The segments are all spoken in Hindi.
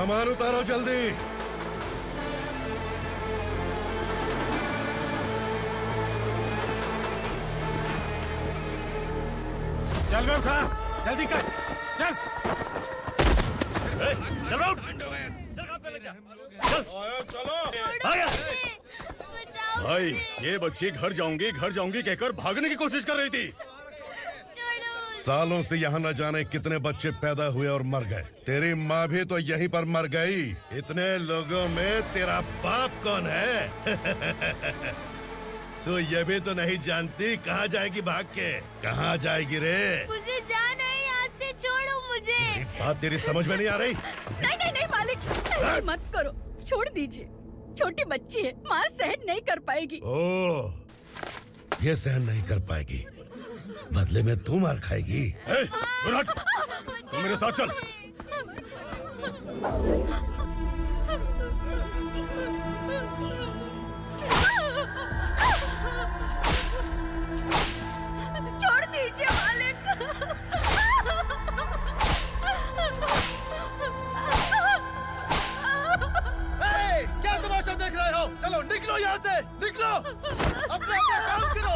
सामान उतारो जल्दी। चल बे उठा, जल्दी कर, चल। चल बे उठ। चलो। आया। भाई, ये बच्ची घर जाऊंगी कहकर भागने की कोशिश कर रही थी। सालों से यहाँ न जाने कितने बच्चे पैदा हुए और मर गए। तेरी माँ भी तो यहीं पर मर गई। इतने लोगों में तेरा बाप कौन है? तू ये भी तो नहीं जानती कहाँ जाएगी भाग के? कहाँ जाएगी रे? मुझे जाना है, यहाँ से छोड़ो मुझे। बात तेरी समझ में नहीं आ रही? नहीं मालिक, ऐसे मत करो, छोड़ दीजिए। छोटी बच्ची है, माँ सहन नहीं कर पाएगी। ओह, ये सहन नहीं कर पाएगी, बदले में तू मार खाएगी। तू मेरे साथ चल। छोड़ दीजिए मालिक। क्या तमाशा देख रहे हो? चलो निकलो यहाँ से, निकलो। अपना काम करो।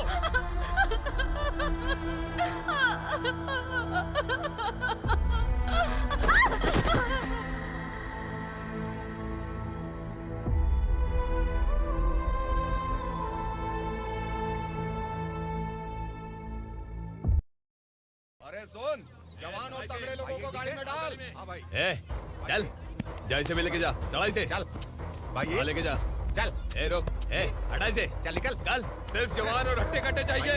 अरे सुन, जवान और तगड़े लोगों को गाड़ी में डाल। हाँ भाई। चल, जा इसे भी लेके जा, चढ़ाई से। चल भाई, लेके जा। चल। रुक, हटाई से। चल निकल। कल सिर्फ जवान और हट्टे कट्टे चाहिए।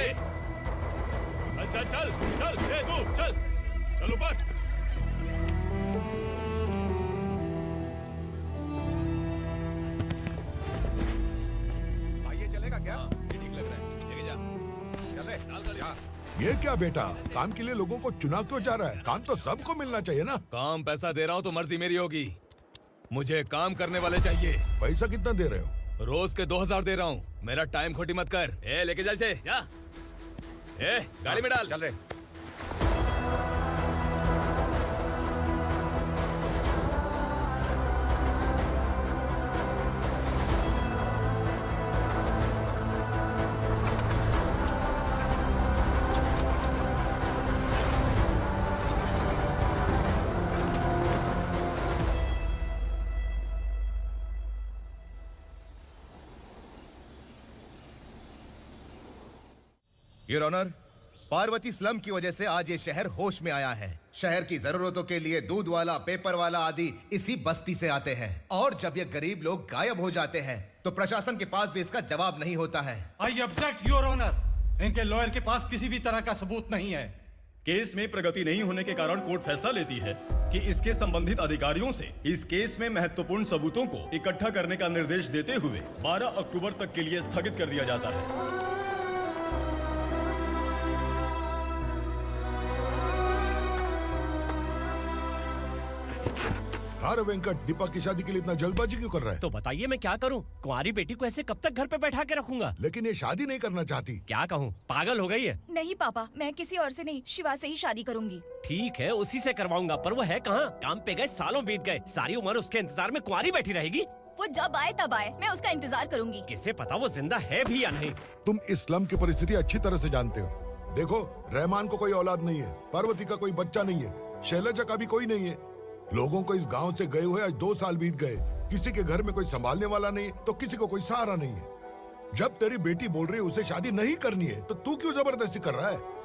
अच्छा चल, तू चल ऊपर। भाई ये चलेगा क्या? ये ठीक लग रहा है, लेके जा। चल रे, जा। ये क्या बेटा, काम के लिए लोगों को चुना क्यों जा रहा है? काम तो सबको मिलना चाहिए ना। काम पैसा दे रहा हूँ तो मर्जी मेरी होगी। मुझे काम करने वाले चाहिए। पैसा कितना दे रहे हो? रोज के 2000 दे रहा हूँ। मेरा टाइम खोटी मत कर। लेके जा इसे, जा। गाड़ी में डाल। चल रे। योर ऑनर, पार्वती स्लम की वजह से आज ये शहर होश में आया है। शहर की जरूरतों के लिए दूध वाला, पेपर वाला आदि इसी बस्ती से आते हैं, और जब ये गरीब लोग गायब हो जाते हैं तो प्रशासन के पास भी इसका जवाब नहीं होता है। I object your honour. इनके लॉयर के पास किसी भी तरह का सबूत नहीं है। केस में प्रगति नहीं होने के कारण कोर्ट फैसला लेती है कि इसके संबंधित अधिकारियों से इस केस में महत्वपूर्ण सबूतों को इकट्ठा करने का निर्देश देते हुए 12 अक्टूबर तक के लिए स्थगित कर दिया जाता है। अरे वेंकट, दीपक की शादी के लिए इतना जल्दबाजी क्यों कर रहा है? तो बताइए मैं क्या करूं? कुंवारी बेटी को ऐसे कब तक घर पे बैठा के रखूंगा? लेकिन ये शादी नहीं करना चाहती। क्या कहूं, पागल हो गई है। नहीं पापा, मैं किसी और से नहीं, शिवा से ही शादी करूंगी। ठीक है, उसी से करवाऊंगा, पर वो है कहाँ? काम पे गए सालों बीत गए, सारी उम्र उसके इंतजार में कुंवारी बैठी रहेगी। वो जब आए तब आए, मैं उसका इंतजार करूंगी। किसे पता वो जिंदा है भी या नहीं। तुम इस्लाम की परिस्थिति अच्छी तरह से जानते हो। देखो, रहमान को कोई औलाद नहीं है, पार्वती का कोई बच्चा नहीं है, शैलजा का भी कोई नहीं है। लोगों को इस गांव से गए हुए आज 2 साल बीत गए। किसी के घर में कोई संभालने वाला नहीं, तो किसी को कोई सहारा नहीं है। जब तेरी बेटी बोल रही है उसे शादी नहीं करनी है, तो तू क्यों जबरदस्ती कर रहा है?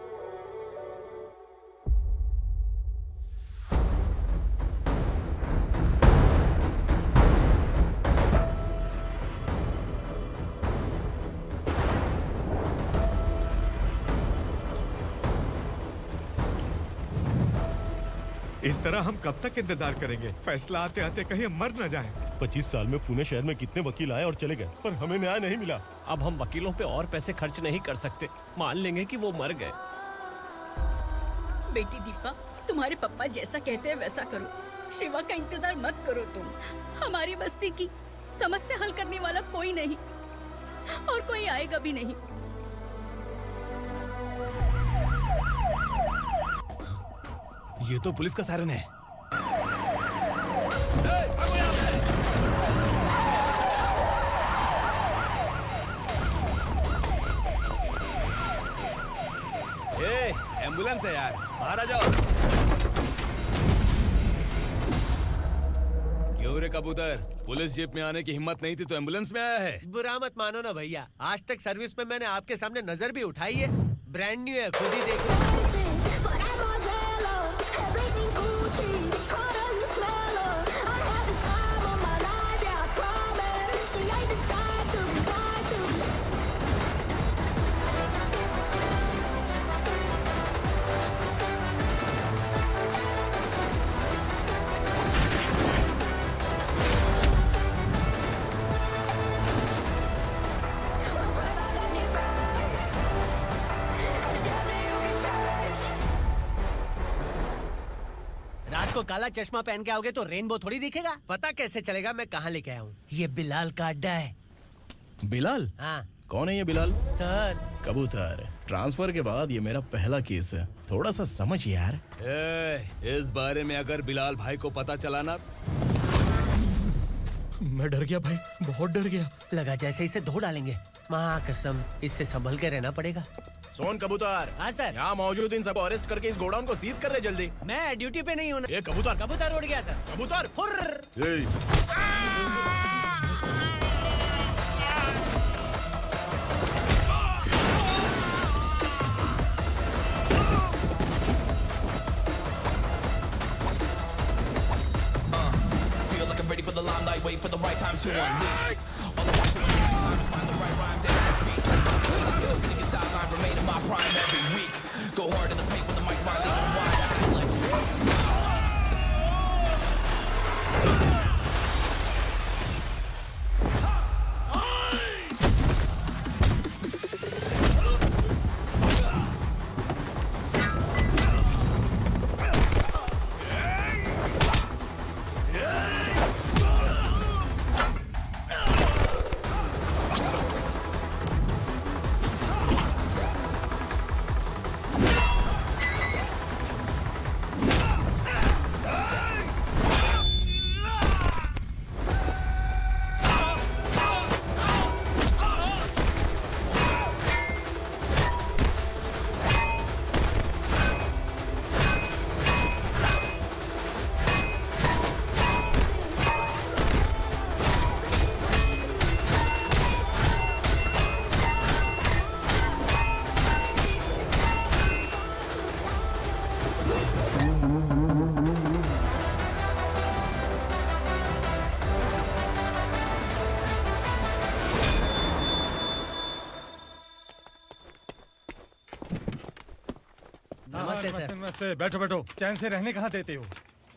इस तरह हम कब तक इंतजार करेंगे? फैसला आते आते कहीं हम मर न जाएं। 25 साल में पुणे शहर में कितने वकील आए और चले गए, पर हमें न्याय नहीं मिला। अब हम वकीलों पे और पैसे खर्च नहीं कर सकते। मान लेंगे कि वो मर गए। बेटी दीपा, तुम्हारे पापा जैसा कहते हैं वैसा करो। शिवा का इंतजार मत करो तुम। हमारी बस्ती की समस्या हल करने वाला कोई नहीं, और कोई आएगा भी नहीं। ये तो पुलिस का सायरन है। एम्बुलेंस है यार, बाहर आ जाओ। क्यों रे कबूतर, पुलिस जीप में आने की हिम्मत नहीं थी तो एम्बुलेंस में आया है? बुरा मत मानो ना भैया, आज तक सर्विस में मैंने आपके सामने नजर भी उठाई है। ब्रांड न्यू है, खुद ही देखो। को काला चश्मा पहन के आओगे तो रेनबो थोड़ी दिखेगा। पता कैसे चलेगा मैं कहाँ लेके आया हूँ? ये बिलाल का अड्डा है। बिलाल? हाँ। कौन है ये बिलाल? सर कबूतर, ट्रांसफर के बाद ये मेरा पहला केस है, थोड़ा सा समझ यार। इस बारे में अगर बिलाल भाई को पता चला ना, मैं डर गया भाई, बहुत डर गया। लगा जैसे इसे धो डालेंगे। माँ कसम, इससे संभल के रहना पड़ेगा। सोन कबूतर। हाँ सर। यहाँ मौजूद इन सबको अरेस्ट करके इस गोडाउन को सीज कर रहे जल्दी। मैं ड्यूटी पे नहीं हूँ। ये कबूतर। कबूतर उड़ गया सर। कबूतर। Feel like I'm ready for the limelight, wait for the right time to unleash. All I want for the right time is find the right rhymes and beat. Niggas sideline remain in my prime every week. Go hard in the paint when the mic's wide open wide. I feel like नमस्ते। बैठो बैठो, चैन से रहने कहाँ देते हो?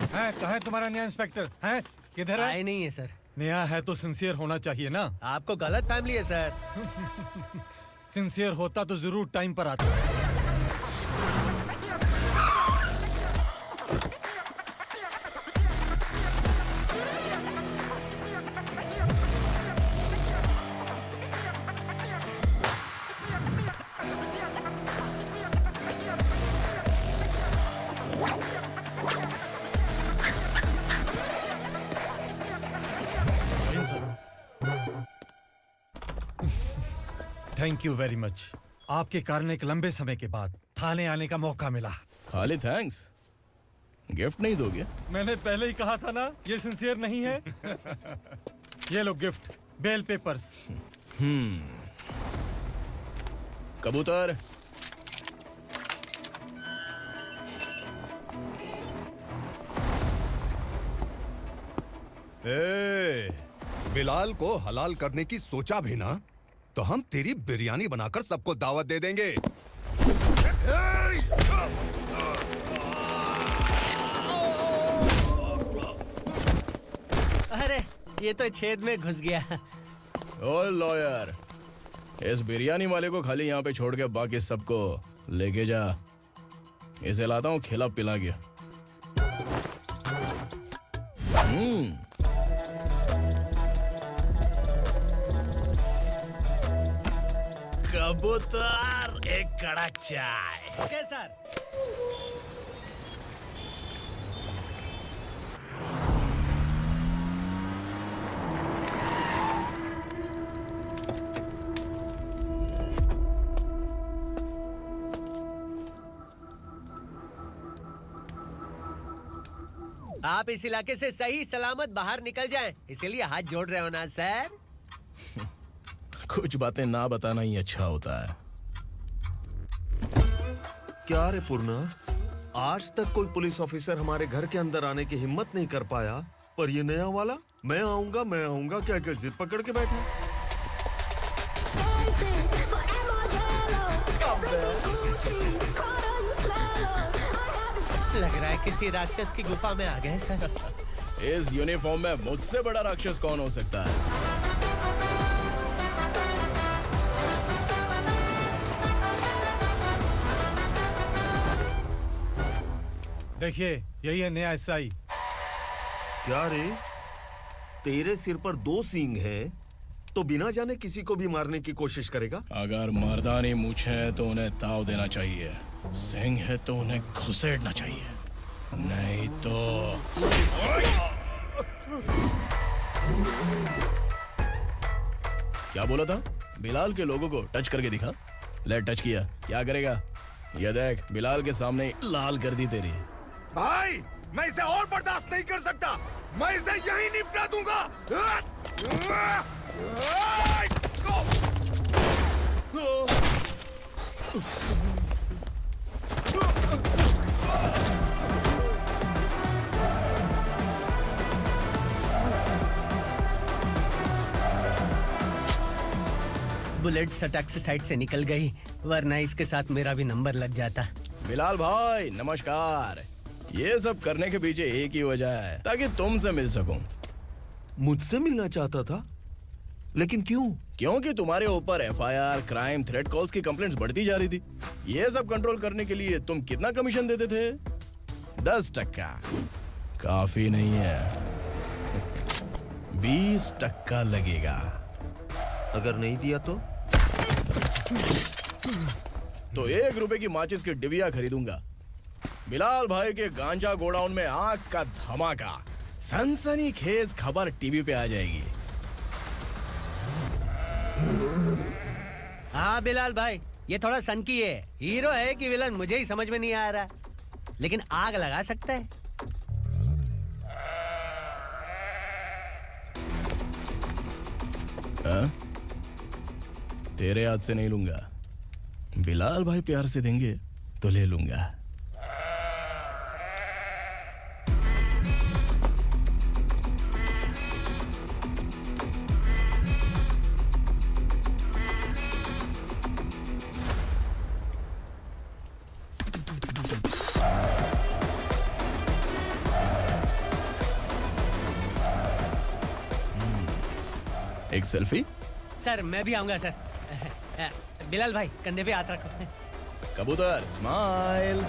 हैं, कहाँ है तुम्हारा नया इंस्पेक्टर? हैं, किधर है? आए नहीं है सर। नया है तो सिंसियर होना चाहिए ना। आपको गलत फैमिली है सर। सिंसियर होता तो जरूर टाइम पर आता। Thank you very much. आपके कारण एक लंबे समय के बाद थाने आने का मौका मिला। खाली थैंक्स, गिफ्ट नहीं दोगे? मैंने पहले ही कहा था ना, ये सिंसियर नहीं है। ये लो गिफ्ट, बेल पेपर्स। कबूतर, बिलाल को हलाल करने की सोचा भी ना, तो हम तेरी बिरयानी बनाकर सबको दावत दे देंगे। अरे ये तो छेद में घुस गया। ओ लॉयर, इस बिरयानी वाले को खाली यहाँ पे छोड़ के बाकी सबको लेके जा। इसे लाता हूँ खिला पिला के। कबूतर, एक कड़क चाय। Okay sir. आप इस इलाके से सही सलामत बाहर निकल जाएं, इसीलिए हाथ जोड़ रहे हो ना सर? कुछ बातें ना बताना ही अच्छा होता है। क्या रे पूर्णा, आज तक कोई पुलिस ऑफिसर हमारे घर के अंदर आने की हिम्मत नहीं कर पाया, पर ये नया वाला मैं आऊंगा क्या क्या जिद पकड़ के बैठा। लग रहा है किसी राक्षस की गुफा में आ गए सर। इस यूनिफॉर्म में मुझसे बड़ा राक्षस कौन हो सकता है? देखिए, यही है नया एसआई। क्या रे, तेरे सिर पर 2 सींग हैं, तो बिना जाने किसी को भी मारने की कोशिश करेगा? अगर मर्दानी मूंछ है तो उन्हें ताव देना चाहिए, सिंह है तो उन्हें घुसेड़ना चाहिए, नहीं तो। क्या बोला था? बिलाल के लोगों को टच करके दिखा। ले टच किया, क्या करेगा? ये देख, बिलाल के सामने लाल कर दी तेरी। भाई, मैं इसे और बर्दाश्त नहीं कर सकता, मैं इसे यहीं निपटा दूंगा। बुलेट सटक से साइड से निकल गई, वरना इसके साथ मेरा भी नंबर लग जाता। बिलाल भाई नमस्कार। ये सब करने के पीछे एक ही वजह है, ताकि तुमसे मिल सकूं। मुझसे मिलना चाहता था, लेकिन क्यों? क्योंकि तुम्हारे ऊपर एफआईआर, क्राइम, थ्रेट कॉल्स की कंप्लेंट्स बढ़ती जा रही थी। ये सब कंट्रोल करने के लिए तुम कितना कमीशन देते थे? 10%। काफी नहीं है, 20% लगेगा। अगर नहीं दिया तो 1 रुपए की माचिस की डिबिया खरीदूंगा। बिलाल भाई के गांजा गोडाउन में आग का धमाका, सनसनीखेज खबर टीवी पे आ जाएगी। हाँ बिलाल भाई, ये थोड़ा सनकी है, हीरो है कि विलन मुझे ही समझ में नहीं आ रहा, लेकिन आग लगा सकता है। हाँ? तेरे हाथ से नहीं लूंगा, बिलाल भाई प्यार से देंगे तो ले लूंगा। एक सेल्फी? सर मैं भी आऊंगा सर। बिलाल भाई कंधे पे हाथ रखो। कबूतर स्माइल।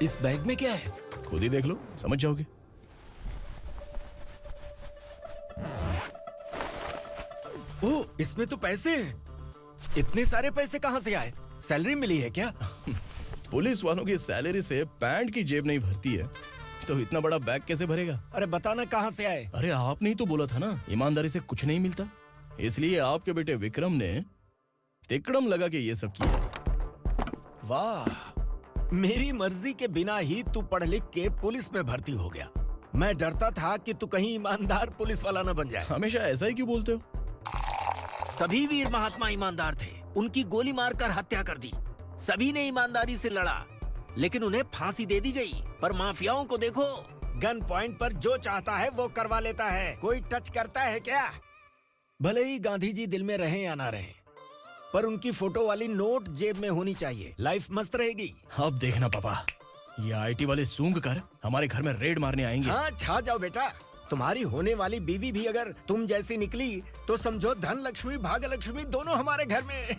इस बैग में क्या है? खुद ही देख लो, समझ जाओगे। ओह, इसमें तो पैसे हैं। इतने सारे पैसे कहाँ से आए? सैलरी मिली है क्या? पुलिस वालों की सैलरी से पैंट की जेब नहीं भरती है, तो इतना बड़ा बैग कैसे भरेगा? अरे बताना कहाँ से आए? अरे आपने ही तो बोला था ना, ईमानदारी से कुछ नहीं मिलता, इसलिए आपके बेटे विक्रम ने तिकड़म लगा के ये सब किया। वाह, मेरी मर्जी के बिना ही तू पढ़ लिख के पुलिस में भर्ती हो गया। मैं डरता था कि तू कहीं ईमानदार पुलिस वाला न बन जाए। हमेशा ऐसा ही क्यों बोलते हो? सभी वीर महात्मा ईमानदार थे, उनकी गोली मारकर हत्या कर दी। सभी ने ईमानदारी से लड़ा, लेकिन उन्हें फांसी दे दी गई। पर माफियाओं को देखो, गन पॉइंट पर जो चाहता है वो करवा लेता है। कोई टच करता है क्या? भले ही गांधी जी दिल में रहे या ना रहे, पर उनकी फोटो वाली नोट जेब में होनी चाहिए। लाइफ मस्त रहेगी। अब देखना पापा, ये आईटी वाले सूंघ कर हमारे घर में रेड मारने आएंगे। हाँ, छा जाओ बेटा। तुम्हारी होने वाली बीवी भी अगर तुम जैसी निकली तो समझो धन लक्ष्मी भाग्य लक्ष्मी दोनों हमारे घर में।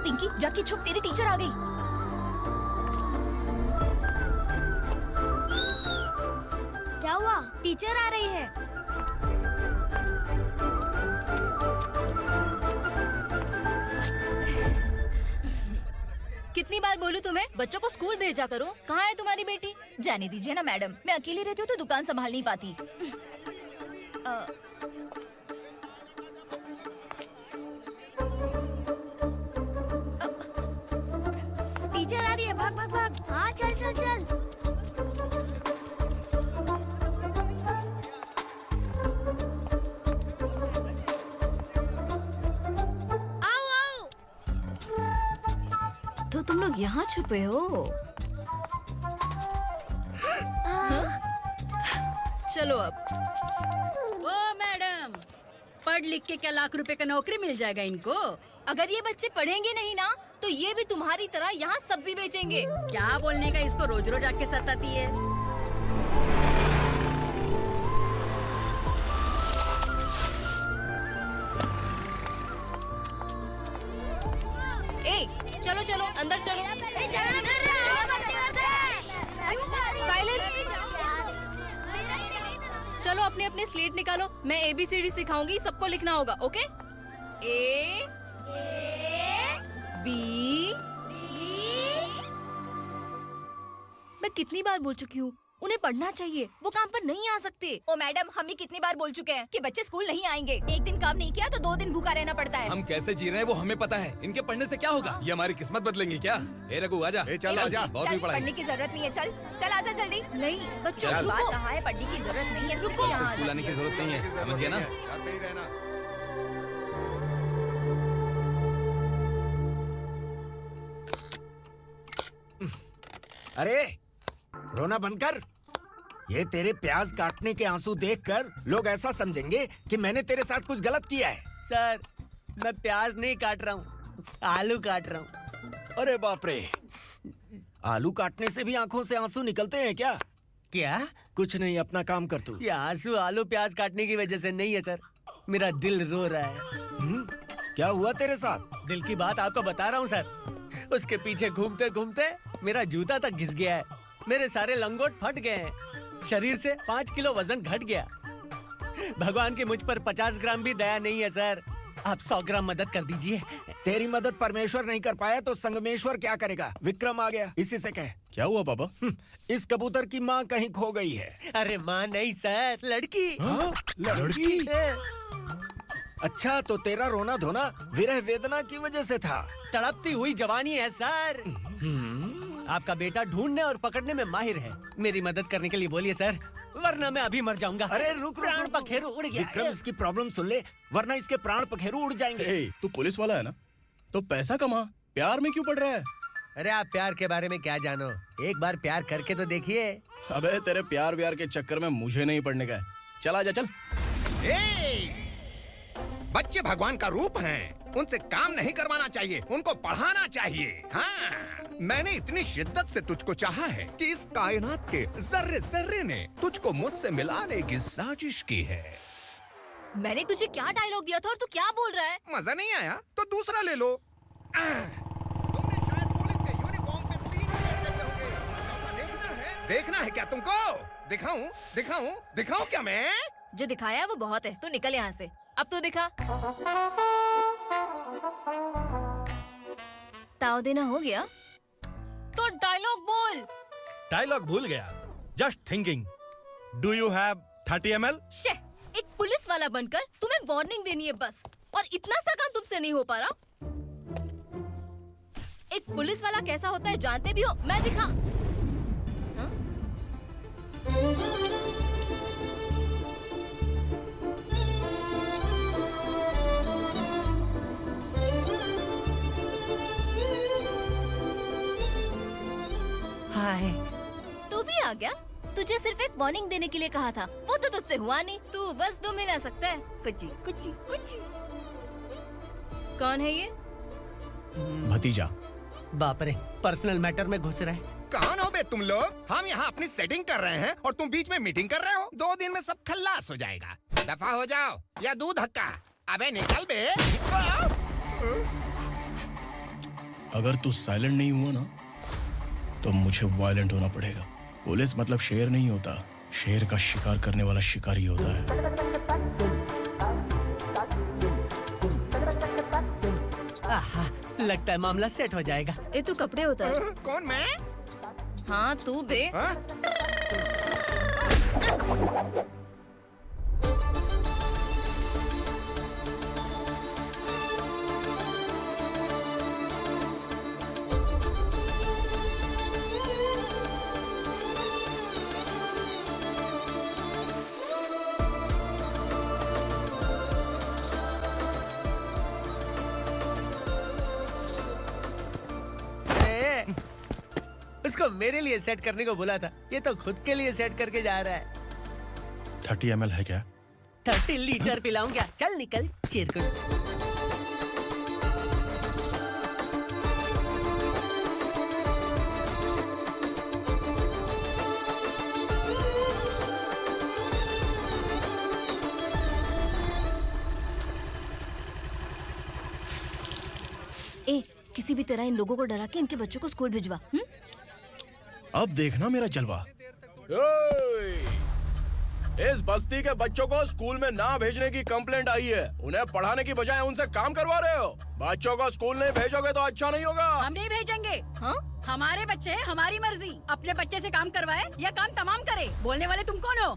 पिंकी जाके छुप, तेरी टीचर आ गई। क्या हुआ? टीचर आ रही है। कितनी बार बोलूं तुम्हें, बच्चों को स्कूल भेजा करो। कहाँ है तुम्हारी बेटी? जाने दीजिए ना मैडम, मैं अकेली रहती हूँ तो दुकान संभाल नहीं पाती। टीचर आ रही है, भाग भाग भाग। हाँ चल चल चल। आओ आओ। तो तुम लोग यहाँ छुपे हो? चलो अब। ओ मैडम, पढ़ लिख के क्या लाख रुपए का नौकरी मिल जाएगा इनको? अगर ये बच्चे पढ़ेंगे नहीं ना तो ये भी तुम्हारी तरह यहाँ सब्जी बेचेंगे। क्या बोलने का, इसको रोज रोज आके सताती है। ए, चलो चलो अंदर चलो। साइलेंस। चलो अपने अपने स्लेट निकालो, मैं ABCD सिखाऊंगी, सबको लिखना होगा। ओके? A B। मैं कितनी बार बोल चुकी हूँ, उन्हें पढ़ना चाहिए, वो काम पर नहीं आ सकते। ओ मैडम, हम भी कितनी बार बोल चुके हैं कि बच्चे स्कूल नहीं आएंगे। एक दिन काम नहीं किया तो 2 दिन भूखा रहना पड़ता है। हम कैसे जी रहे हैं वो हमें पता है, इनके पढ़ने से क्या होगा? ये हमारी किस्मत बदलेंगी क्या? ए रघु आजा। चल आजा। बहुत भी पढ़ाई। पढ़ने की जरूरत नहीं है, चल चल आजा जल्दी। नहीं बच्चों, चल। बात कहाँ है, पढ़ने की जरूरत नहीं है, रुको यहाँ आ स्कूल आने की जाती है। जरूरत नहीं है, समझ गया ना? घर पे ही रहना। अरे रोना बंद कर। ये तेरे प्याज काटने के आंसू देखकर लोग ऐसा समझेंगे कि मैंने तेरे साथ कुछ गलत किया है। सर, मैं प्याज नहीं काट रहा हूँ, आलू काट रहा हूँ। अरे बाप रे, आलू काटने से भी आंखों से आंसू निकलते हैं क्या? क्या? कुछ नहीं, अपना काम कर तू। ये आंसू आलू प्याज काटने की वजह से नहीं है सर, मेरा दिल रो रहा है। क्या हुआ तेरे साथ? दिल की बात आपको बता रहा हूँ सर। उसके पीछे घूमते घूमते मेरा जूता तक घिस गया है, मेरे सारे लंगोट फट गए हैं, शरीर से 5 किलो वजन घट गया। भगवान की मुझ पर 50 ग्राम भी दया नहीं है सर, आप 100 ग्राम मदद कर दीजिए। तेरी मदद परमेश्वर नहीं कर पाया तो संगमेश्वर क्या करेगा? विक्रम आ गया, इसी से कह। क्या हुआ पापा? इस कबूतर की माँ कहीं खो गई है। अरे माँ नहीं सर, लड़की। लड़की? अच्छा, तो तेरा रोना धोना विरह वेदना की वजह से था। तड़पती हुई जवानी है सर। आपका बेटा ढूंढने और पकड़ने में माहिर है, मेरी मदद करने के लिए बोलिए सर, वरना मैं अभी मर जाऊंगा। अरे रुक, प्राण पखेरु उड़ गया। विक्रम, इसकी प्रॉब्लम सुन ले, वरना इसके प्राण पखेरु उड़ जाएंगे। तू पुलिस वाला है ना, तो पैसा कमा, प्यार में क्यों पड़ रहा है? अरे आप प्यार के बारे में क्या जानो, एक बार प्यार करके तो देखिए। अबे तेरे प्यार व्यार के चक्कर में मुझे नहीं पड़ने का है। चल आजा चल। बच्चे भगवान का रूप हैं, उनसे काम नहीं करवाना चाहिए, उनको पढ़ाना चाहिए। हाँ, मैंने इतनी शिद्दत से तुझको चाहा है कि इस कायनात के जर्रे जर्रे ने तुझको मुझसे मिलाने की साजिश की है। मैंने तुझे क्या डायलॉग दिया था और तू क्या बोल रहा है? मजा नहीं आया तो दूसरा ले लो। तुमने शायद पुलिस के यूनिफॉर्म पे 3 शेर देखे होंगे। चौथा देखना है क्या तुमको? दिखाऊं दिखाऊं दिखाऊं क्या मैं? जो दिखाया है वो बहुत है, तू निकल यहाँ से। अब तू दिखा। ताव देना हो गया तो डायलॉग बोल। डायलॉग भूल गया। Just thinking, do you have 30 ml? शे, एक पुलिस वाला बनकर तुम्हें वार्निंग देनी है बस, और इतना सा काम तुमसे नहीं हो पा रहा। एक पुलिस वाला कैसा होता है जानते भी हो, मैं दिखा। हाय। तू भी आ गया? तुझे सिर्फ एक वार्निंग देने के लिए कहा था, वो तो तुझसे हुआ नहीं। तू बस 2 मिला सकता है। कुची कुची कुची। कौन है ये? भतीजा। बाप रे, पर्सनल मैटर में घुस रहे। कौन हो बे तुम लोग? हम यहाँ अपनी सेटिंग कर रहे हैं और तुम बीच में मीटिंग कर रहे हो। 2 दिन में सब खल्लास हो जाएगा। दफा हो जाओ या दूध हक्का। अबे निकल बे। अगर तू साइलेंट नहीं हुआ ना तो मुझे वायलेंट होना पड़ेगा। पुलिस मतलब शेर नहीं होता, शेर का शिकार करने वाला शिकारी होता है। आहा, लगता है मामला सेट हो जाएगा। ये तो कपड़े होता है। कौन मैं? हाँ तू बे। उसको मेरे लिए सेट करने को बोला था, ये तो खुद के लिए सेट करके जा रहा है। 30 ml है क्या? 30 लीटर पिलाऊं क्या? चल निकल चिरकुट। ए, किसी भी तरह इन लोगों को डरा के इनके बच्चों को स्कूल भिजवा। अब देखना मेरा जलवा। इस बस्ती के बच्चों को स्कूल में ना भेजने की कंप्लेंट आई है। उन्हें पढ़ाने की बजाय उनसे काम करवा रहे हो। बच्चों को स्कूल नहीं भेजोगे तो अच्छा नहीं होगा। हम नहीं भेजेंगे। हाँ? हमारे बच्चे हमारी मर्जी। अपने बच्चे से काम करवाए या काम तमाम करे। बोलने वाले तुम कौन हो?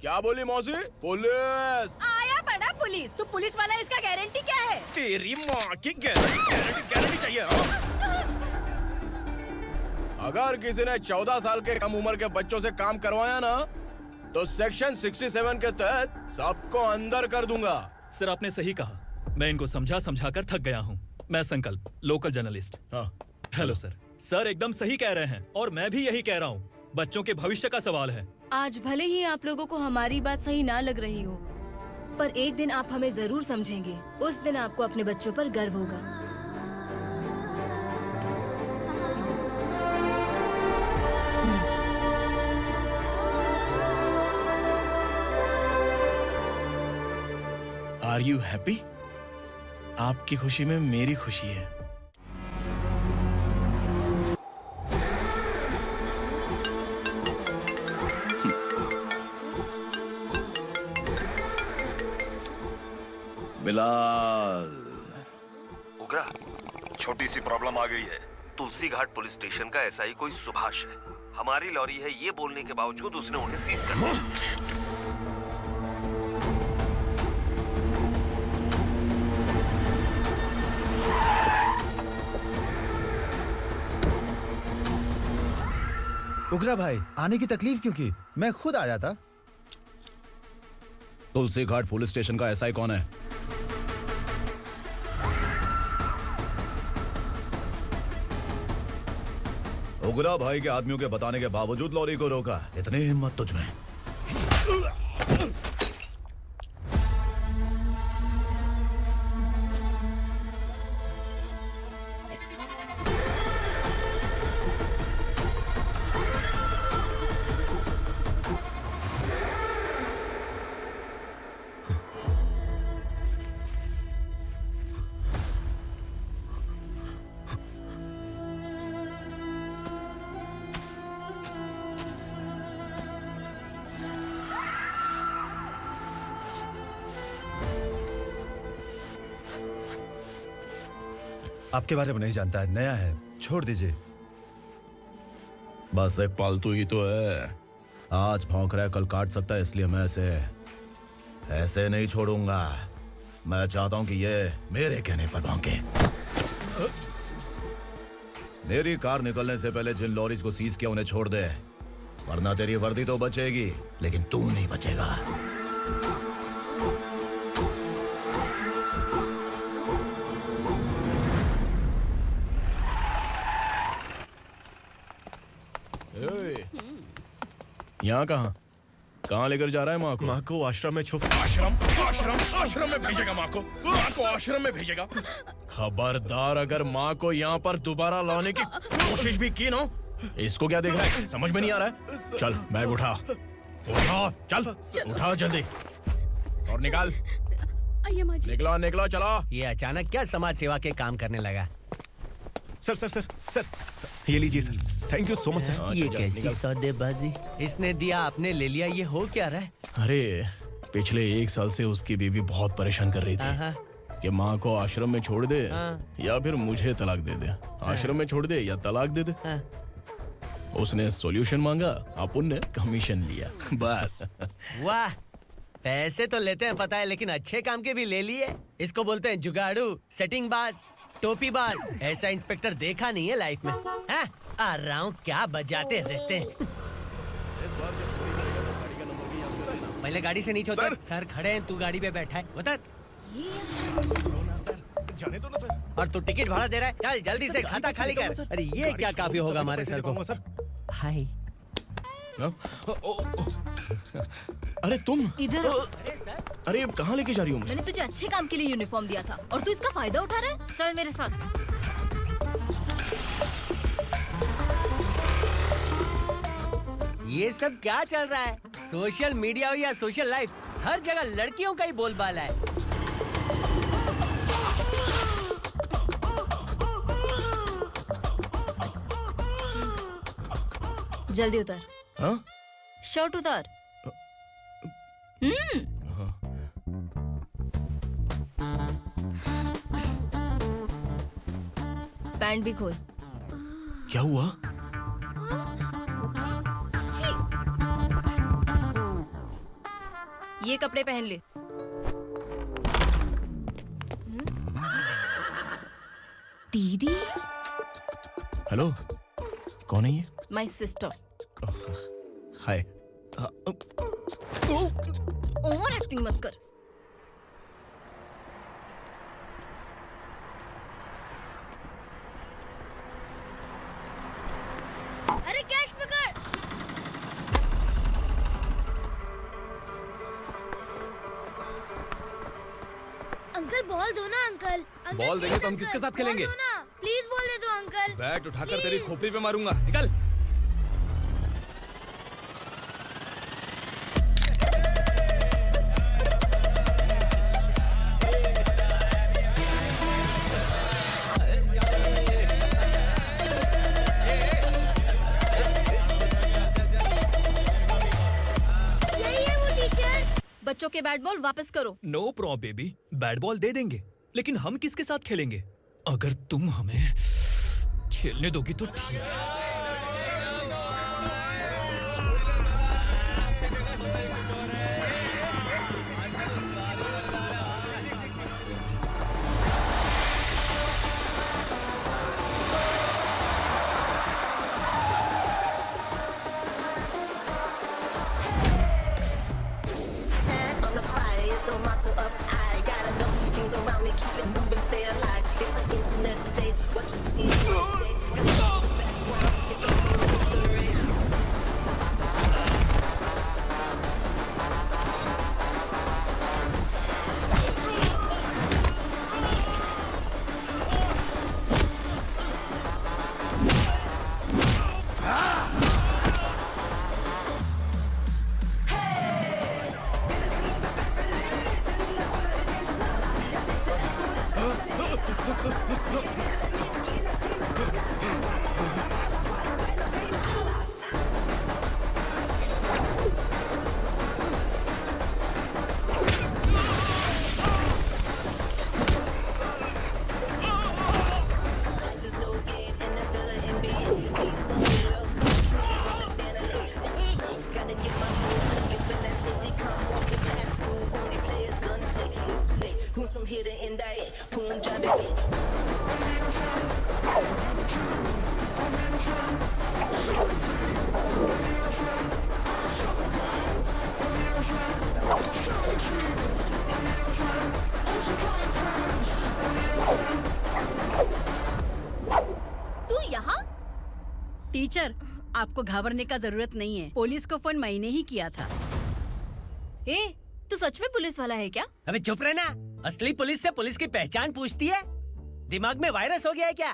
क्या बोली मौसी? पुलिस आया बड़ा पुलिस। तू पुलिस वाला, इसका गारंटी क्या है? तेरी माँ की गारंटी चाहिए। अगर किसी ने 14 साल के कम उम्र के बच्चों से काम करवाया ना तो सेक्शन 67 के तहत सबको अंदर कर दूंगा। सर आपने सही कहा। मैं इनको समझा कर थक गया हूँ। मैं संकल्प, लोकल जर्नलिस्ट। हाँ। Hello sir. सर एकदम सही कह रहे हैं और मैं भी यही कह रहा हूँ। बच्चों के भविष्य का सवाल है। आज भले ही आप लोगों को हमारी बात सही ना लग रही हो, पर एक दिन आप हमें जरूर समझेंगे। उस दिन आपको अपने बच्चों पर गर्व होगा। Are you happy? आपकी खुशी में मेरी खुशी है। बिलाल। उगरा, छोटी सी प्रॉब्लम आ गई है। तुलसी घाट पुलिस स्टेशन का एसआई कोई सुभाष है। हमारी लॉरी है ये बोलने के बावजूद उसने उन्हें सीज कर दिया। उगरा भाई, आने की तकलीफ क्यों की? मैं खुद आया था। तुलसी घाट पुलिस स्टेशन का एसआई कौन है? उगरा भाई के आदमियों के बताने के बावजूद लॉरी को रोका। इतनी हिम्मत तुझमें? आपके बारे में नहीं जानता है, नया है, छोड़ दीजिए। बस एक पालतू ही तो है। आज भौंक रहा है, कल काट सकता है, इसलिए मैं ऐसे नहीं छोड़ूंगा। मैं चाहता हूं कि ये मेरे कहने पर भौंके। मेरी कार निकलने से पहले जिन लॉरीज को सीज किया उन्हें छोड़ दे, वरना तेरी वर्दी तो बचेगी लेकिन तू नहीं बचेगा। यहाँ कहाँ लेकर जा रहा है माँ को? माँ को आश्रम में छुप। आश्रम में भेजेगा माँ को? माँ को आश्रम में भेजेगा? खबरदार, अगर माँ को यहाँ पर दोबारा लाने की कोशिश भी की ना, इसको क्या देख रहा है? समझ में नहीं आ रहा है? चल बैग उठा, चल उठा जल्दी और निकाल। आइए माँ जी। निकला चला। ये अचानक क्या समाज सेवा के काम करने लगा? सर ये लीजिए sir. Thank you so much sir. ये कैसी सौदेबाजी? इसने दिया, आपने ले लिया, ये हो क्या रहा है? अरे पिछले 1 साल से उसकी बीवी बहुत परेशान कर रही थी कि माँ को आश्रम में छोड़ दे या फिर मुझे तलाक दे दे। आश्रम में छोड़ दे या तलाक दे दे। उसने सॉल्यूशन मांगा, अपन ने कमीशन लिया, बस। वाह, पैसे तो लेते हैं पता है, लेकिन अच्छे काम के भी ले लिए। इसको बोलते हैं जुगाड़ू, सेटिंग बाज, टोपी बाज। ऐसा इंस्पेक्टर देखा नहीं है लाइफ में। आ रहा हूँ, क्या बजाते रहते हैं। पहले गाड़ी से नीचे उतर। सर खड़े हैं, तू गाड़ी पे बैठा है, उतर। जाने दो ना सर। और तू टिकट भाड़ा दे रहा है, चल जल्दी से खाता खाली कर। अरे ये क्या काफी होगा हमारे सर को। हाय। अरे तुम इधर आओ। अरे अब कहाँ लेके जा रही हो मुझे? मैंने तुझे अच्छे काम के लिए यूनिफॉर्म दिया था और तू इसका फायदा उठा रहा है। चल मेरे साथ। ये सब क्या चल रहा है? सोशल मीडिया हो या सोशल लाइफ, हर जगह लड़कियों का ही बोलबाला है। जल्दी उतर। हाँ? शर्ट उतार। पैंट भी खोल। क्या हुआ? ये कपड़े पहन ले। दीदी। हेलो, कौन है ये? My sister. Hi. Over acting मत कर। अरे कैश पकड़। अंकल बॉल दो ना अंकल। बॉल देंगे तो हम किसके साथ खेलेंगे? प्लीज बॉल दे दो अंकल। बैट उठाकर तेरी खोपड़ी पे मारूंगा, निकल। बच्चों के बैट बॉल वापस करो। No problem baby, bat ball दे देंगे, लेकिन हम किसके साथ खेलेंगे? अगर तुम हमें खेलने दोगी तो ठीक है। टीचर, आपको घबराने का जरूरत नहीं है। पुलिस को फोन मैंने ही किया था। ए, तू सच में पुलिस वाला है क्या? अबे चुप रहना। असली पुलिस से पुलिस की पहचान पूछती है? दिमाग में वायरस हो गया है क्या?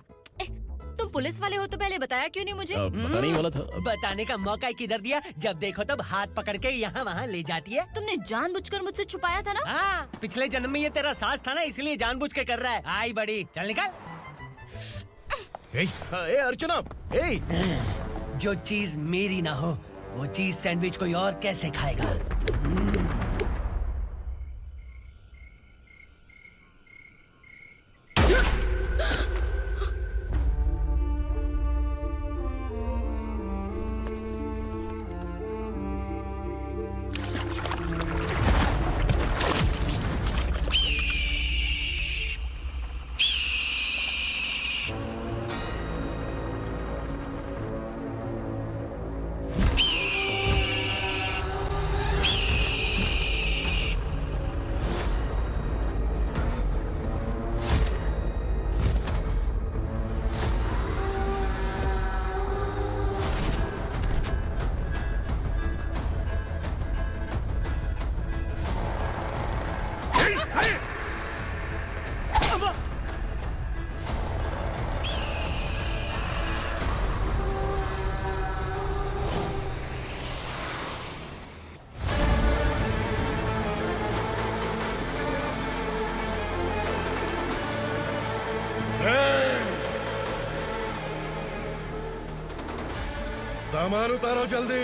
तुम पुलिस वाले हो तो पहले बताया क्यों नहीं मुझे? बताने ही वाला था। बताने का मौका किधर दिया? जब देखो तब हाथ पकड़ के यहाँ वहाँ ले जाती है। तुमने जानबूझकर मुझसे छुपाया था ना? हाँ, पिछले जन्म में ये तेरा सास था ना, इसलिए जानबूझ के कर रहा है। आई बड़ी, चल निकल। ए अर्चना, जो चीज मेरी ना हो वो चीज सैंडविच कोई और कैसे खाएगा? सामान उतारो जल्दी।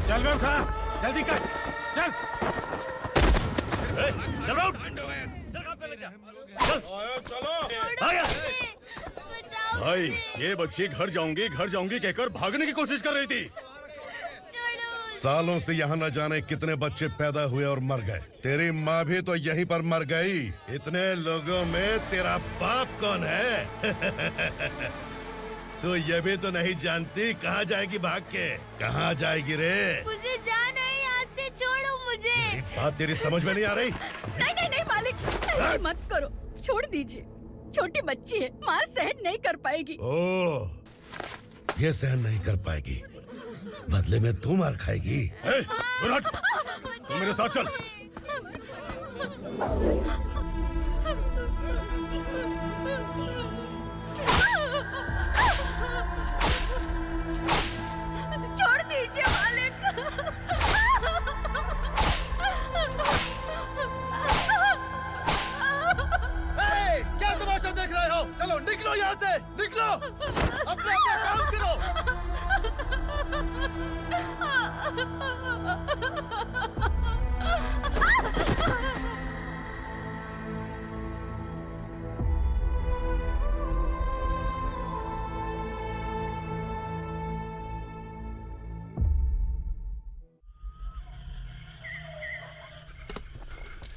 चल बे उठा, जल्दी कर, चल। चल उठ। भाई, ये बच्ची घर जाऊंगी कहकर भागने की कोशिश कर रही थी। सालों से यहाँ न जाने कितने बच्चे पैदा हुए और मर गए। तेरी माँ भी तो यहीं पर मर गई। इतने लोगों में तेरा बाप कौन है? तो ये भी तो नहीं जानती कहाँ जाएगी भाग के? कहाँ जाएगी रे? मुझे जाना है, यहाँ से छोड़ो मुझे। बात तेरी समझ में नहीं आ रही? नहीं मालिक, ऐसे मत करो, छोड़ दीजिए। छोटी बच्ची है, माँ सहन नहीं कर पाएगी। ओह, ये सहन नहीं कर पाएगी, बदले में तू मार खाएगी। तू मेरे साथ चल। छोड़ दीजिए मालिक। क्या तमाशा देख रहे हो? चलो निकलो यहाँ से, निकलो। अपना काम करो।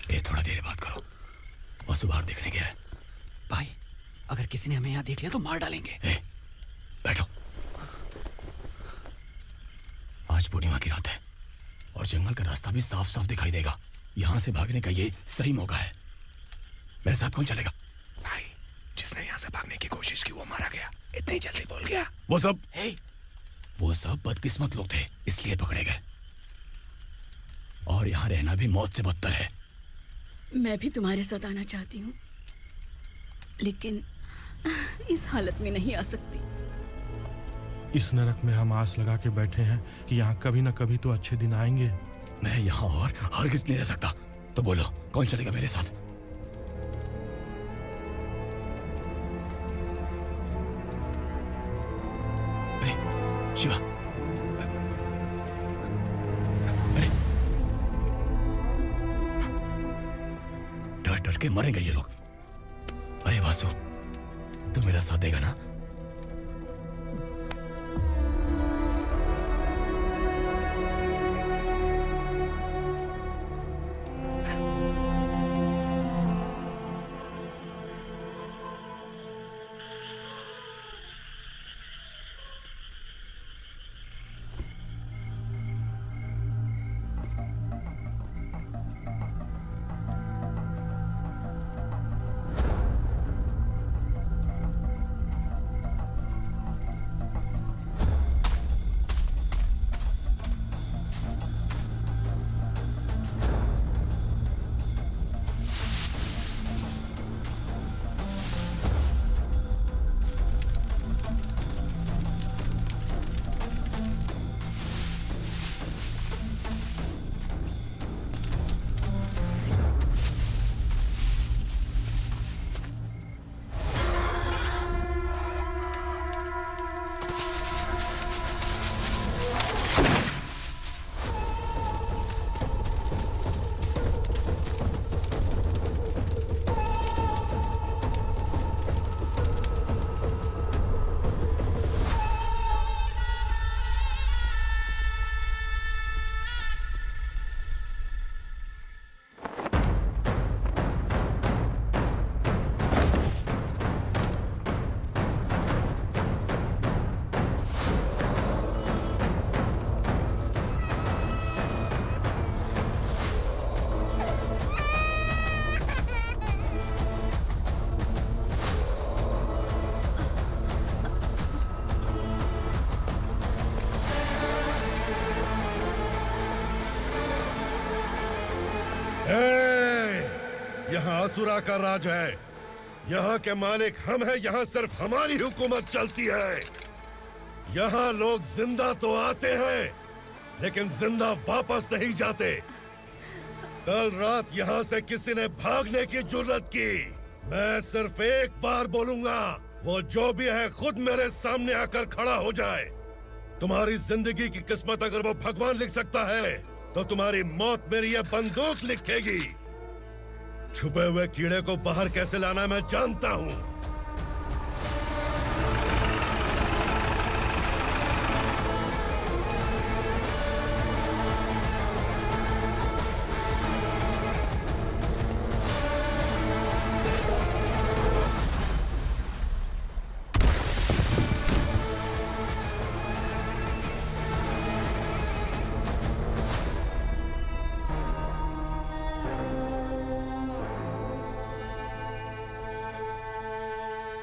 ए, थोड़ा देर बात करो। वसु बाहर देखने गया है। भाई, अगर किसी ने हमें यहाँ देख लिया तो मार डालेंगे। बैठो। आज पूर्णिमा की रात है और जंगल का रास्ता भी साफ साफ दिखाई देगा। यहाँ से भागने का ये सही मौका है। मेरे साथ कौन चलेगा? भाई, जिसने यहाँ से भागने की कोशिश की वो मारा गया। इतनी जल्दी बोल गया। वो सब बदकिस्मत लोग थे, इसलिए पकड़े गए। और यहाँ रहना भी मौत से बदतर है। मैं भी तुम्हारे साथ आना चाहती हूँ, लेकिन इस हालत में नहीं आ सकती। इस नरक में हम आस लगा के बैठे हैं कि यहाँ कभी न कभी तो अच्छे दिन आएंगे। मैं यहाँ और हरगिज़ नहीं रह सकता। तो बोलो, कौन चलेगा मेरे साथ? अरे शिवा, अरे डर डर के मरेंगे ये लोग। अरे वासु, तू मेरा साथ देगा ना? यहाँ असुरा का राज है। यहाँ के मालिक हम हैं, यहाँ सिर्फ हमारी हुकूमत चलती है। यहाँ लोग जिंदा तो आते हैं लेकिन जिंदा वापस नहीं जाते। कल रात यहाँ से किसी ने भागने की जुर्रत की, मैं सिर्फ एक बार बोलूंगा, वो जो भी है खुद मेरे सामने आकर खड़ा हो जाए। तुम्हारी जिंदगी की किस्मत अगर वो भगवान लिख सकता है तो तुम्हारी मौत मेरी ये बंदूक लिखेगी। छुपे हुए कीड़े को बाहर कैसे लाना मैं जानता हूँ।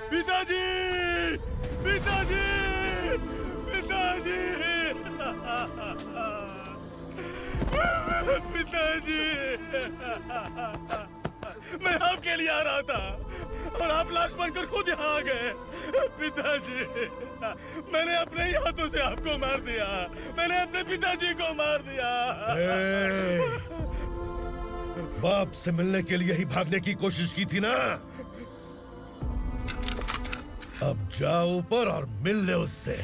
पिताजी, पिताजी, पिताजी, पिताजी, मैं आपके लिए आ रहा था और आप लाश बनकर खुद यहाँ आ गए। पिताजी, मैंने अपने ही हाथों से आपको मार दिया, मैंने अपने पिताजी को मार दिया। बाप से मिलने के लिए ही भागने की कोशिश की थी ना? अब जाओ ऊपर और मिल ले उससे।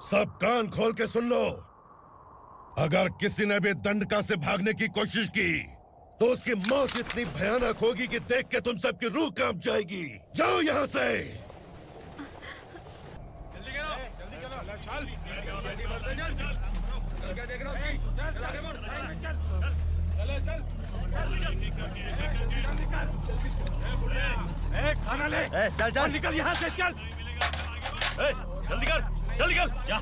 सब कान खोल के सुन लो। अगर किसी ने भी दंडका से भागने की कोशिश की तो उसकी मौत इतनी भयानक होगी कि देख के तुम सबकी रूह कांप जाएगी। जाओ यहाँ से। खाना ले। चल चल निकल यहाँ से, चल। जल्दी कर, जल्दी कर। क्या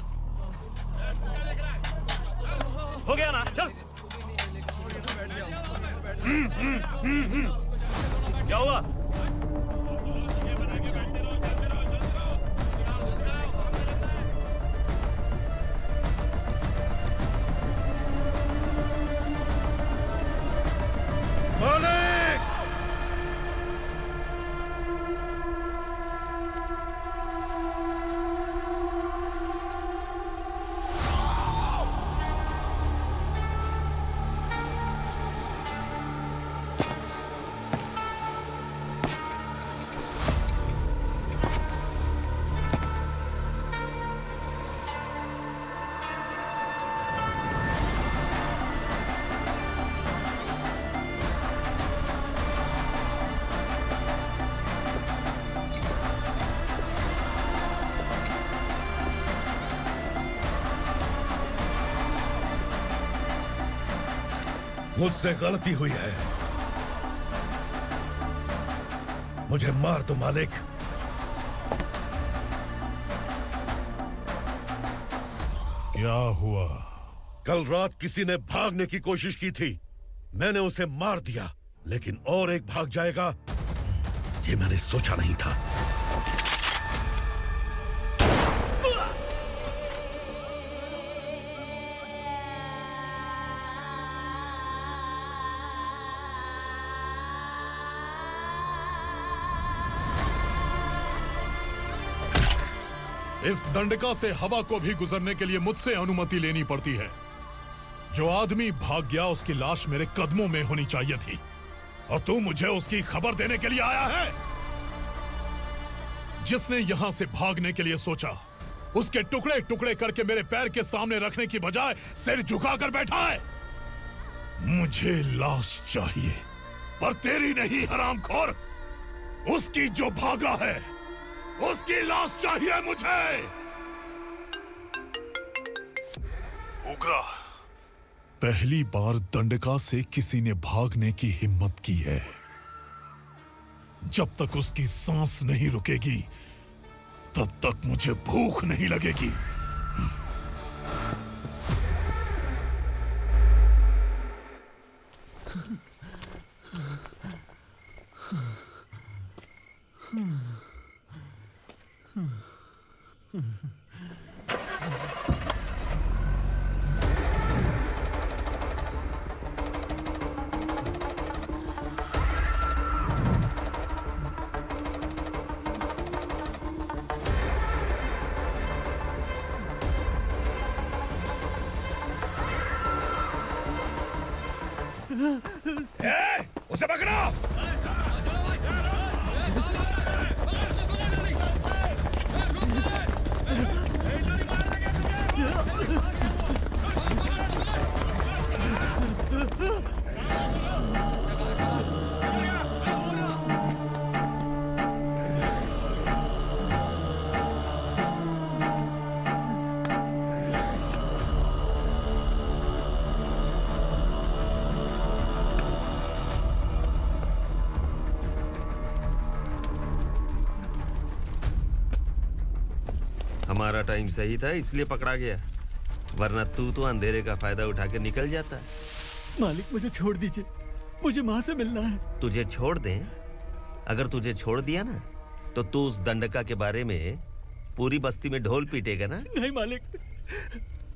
हो गया ना? चल। क्या हुआ? मालिक! मुझसे गलती हुई है, मुझे मार दो मालिक। क्या हुआ? कल रात किसी ने भागने की कोशिश की थी, मैंने उसे मार दिया, लेकिन और एक भाग जाएगा ये मैंने सोचा नहीं था। इस दंडका से हवा को भी गुजरने के लिए मुझसे अनुमति लेनी पड़ती है। जो आदमी भाग गया उसकी लाश मेरे कदमों में होनी चाहिए थी, और तू मुझे उसकी खबर देने के लिए आया है। जिसने यहां से भागने के लिए सोचा उसके टुकड़े टुकड़े करके मेरे पैर के सामने रखने की बजाय सिर झुकाकर बैठा है। मुझे लाश चाहिए, पर तेरी नहीं हरामखोर, उसकी जो भागा है उसकी लाश चाहिए मुझे। उग्रा, पहली बार दंडका से किसी ने भागने की हिम्मत की है। जब तक उसकी सांस नहीं रुकेगी तब तक मुझे भूख नहीं लगेगी। उसे पकड़ो। हमारा टाइम सही था इसलिए पकड़ा गया, वरना तू तो अंधेरे का फायदा उठा के निकल जाता। मालिक मुझे छोड़ दीजिए, मुझे माँ से मिलना है। तुझे छोड़ दें? अगर तुझे छोड़ दिया ना तो तू उस दंडका के बारे में पूरी बस्ती में ढोल पीटेगा ना। नहीं मालिक,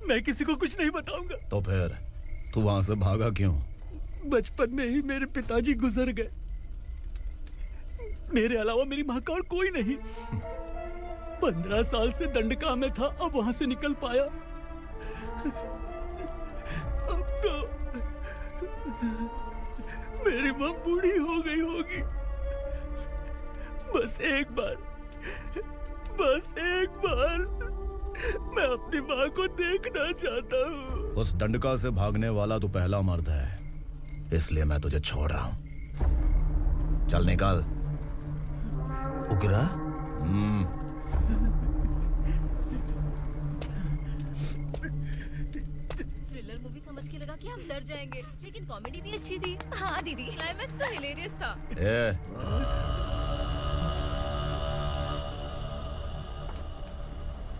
मैं किसी को कुछ नहीं बताऊंगा। तो फिर तू वहां से भागा क्यों? बचपन में ही मेरे पिताजी गुजर गए, मेरे अलावा मेरी माँ का और कोई नहीं। 15 साल से दंडका में था, अब वहां से निकल पाया। अब तो मेरी माँ बूढ़ी हो गई होगी। बस एक बार मैं अपनी माँ को देखना चाहता हूँ। उस दंडका से भागने वाला तू पहला मर्द है, इसलिए मैं तुझे छोड़ रहा हूँ। चल निकल। उग्रा? थ्रिलर मूवी समझ के लगा कि हम डर जाएंगे, लेकिन कॉमेडी भी अच्छी थी। हाँ दीदी, क्लाइमैक्स तो हिलेरियस था।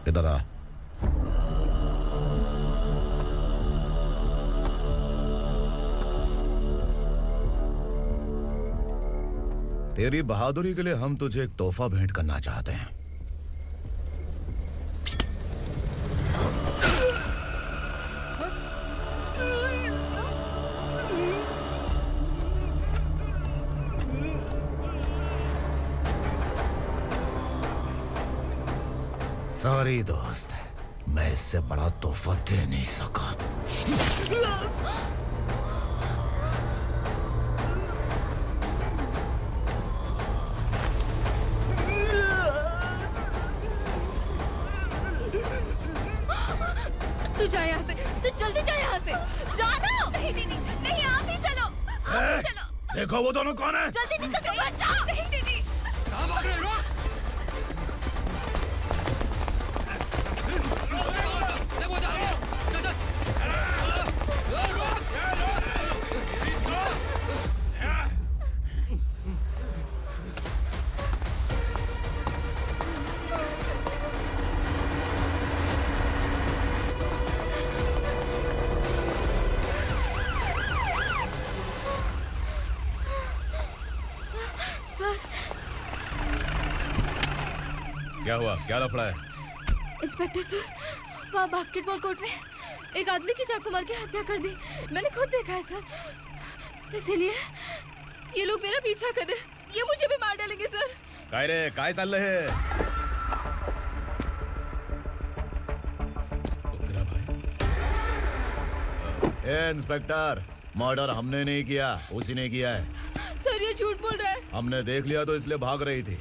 इधर आ। तेरी बहादुरी के लिए हम तुझे एक तोहफा भेंट करना चाहते हैं। सॉरी दोस्त, मैं इससे बड़ा तोहफा दे नहीं सका। तू जा यहाँ से, तू जल्दी जा यहाँ से। जानो। नहीं दीदी, नहीं, आप ही चलो, आप ही चलो। देखो वो दोनों कौन है? जल्दी निकल के मत जाओ। नहीं दीदी। कहाँ भाग रहे हो? देखो जा रहे हो। चल चल। सर। क्या हुआ? क्या लफड़ा है? इंस्पेक्टर सर, वहाँ बास्केटबॉल कोर्ट में एक आदमी की चाकू मार के हत्या कर दी। मैंने खुद देखा है सर, इसीलिए ये लोग मेरा पीछा कर रहे हैं। ये मुझे भी मार डालेंगे सर। काय रे, काय चाल रहे हैं? इंस्पेक्टर, मर्डर हमने नहीं किया, उसी ने किया है। सर ये झूठ बोल रहा है। हमने देख लिया तो इसलिए भाग रही थी।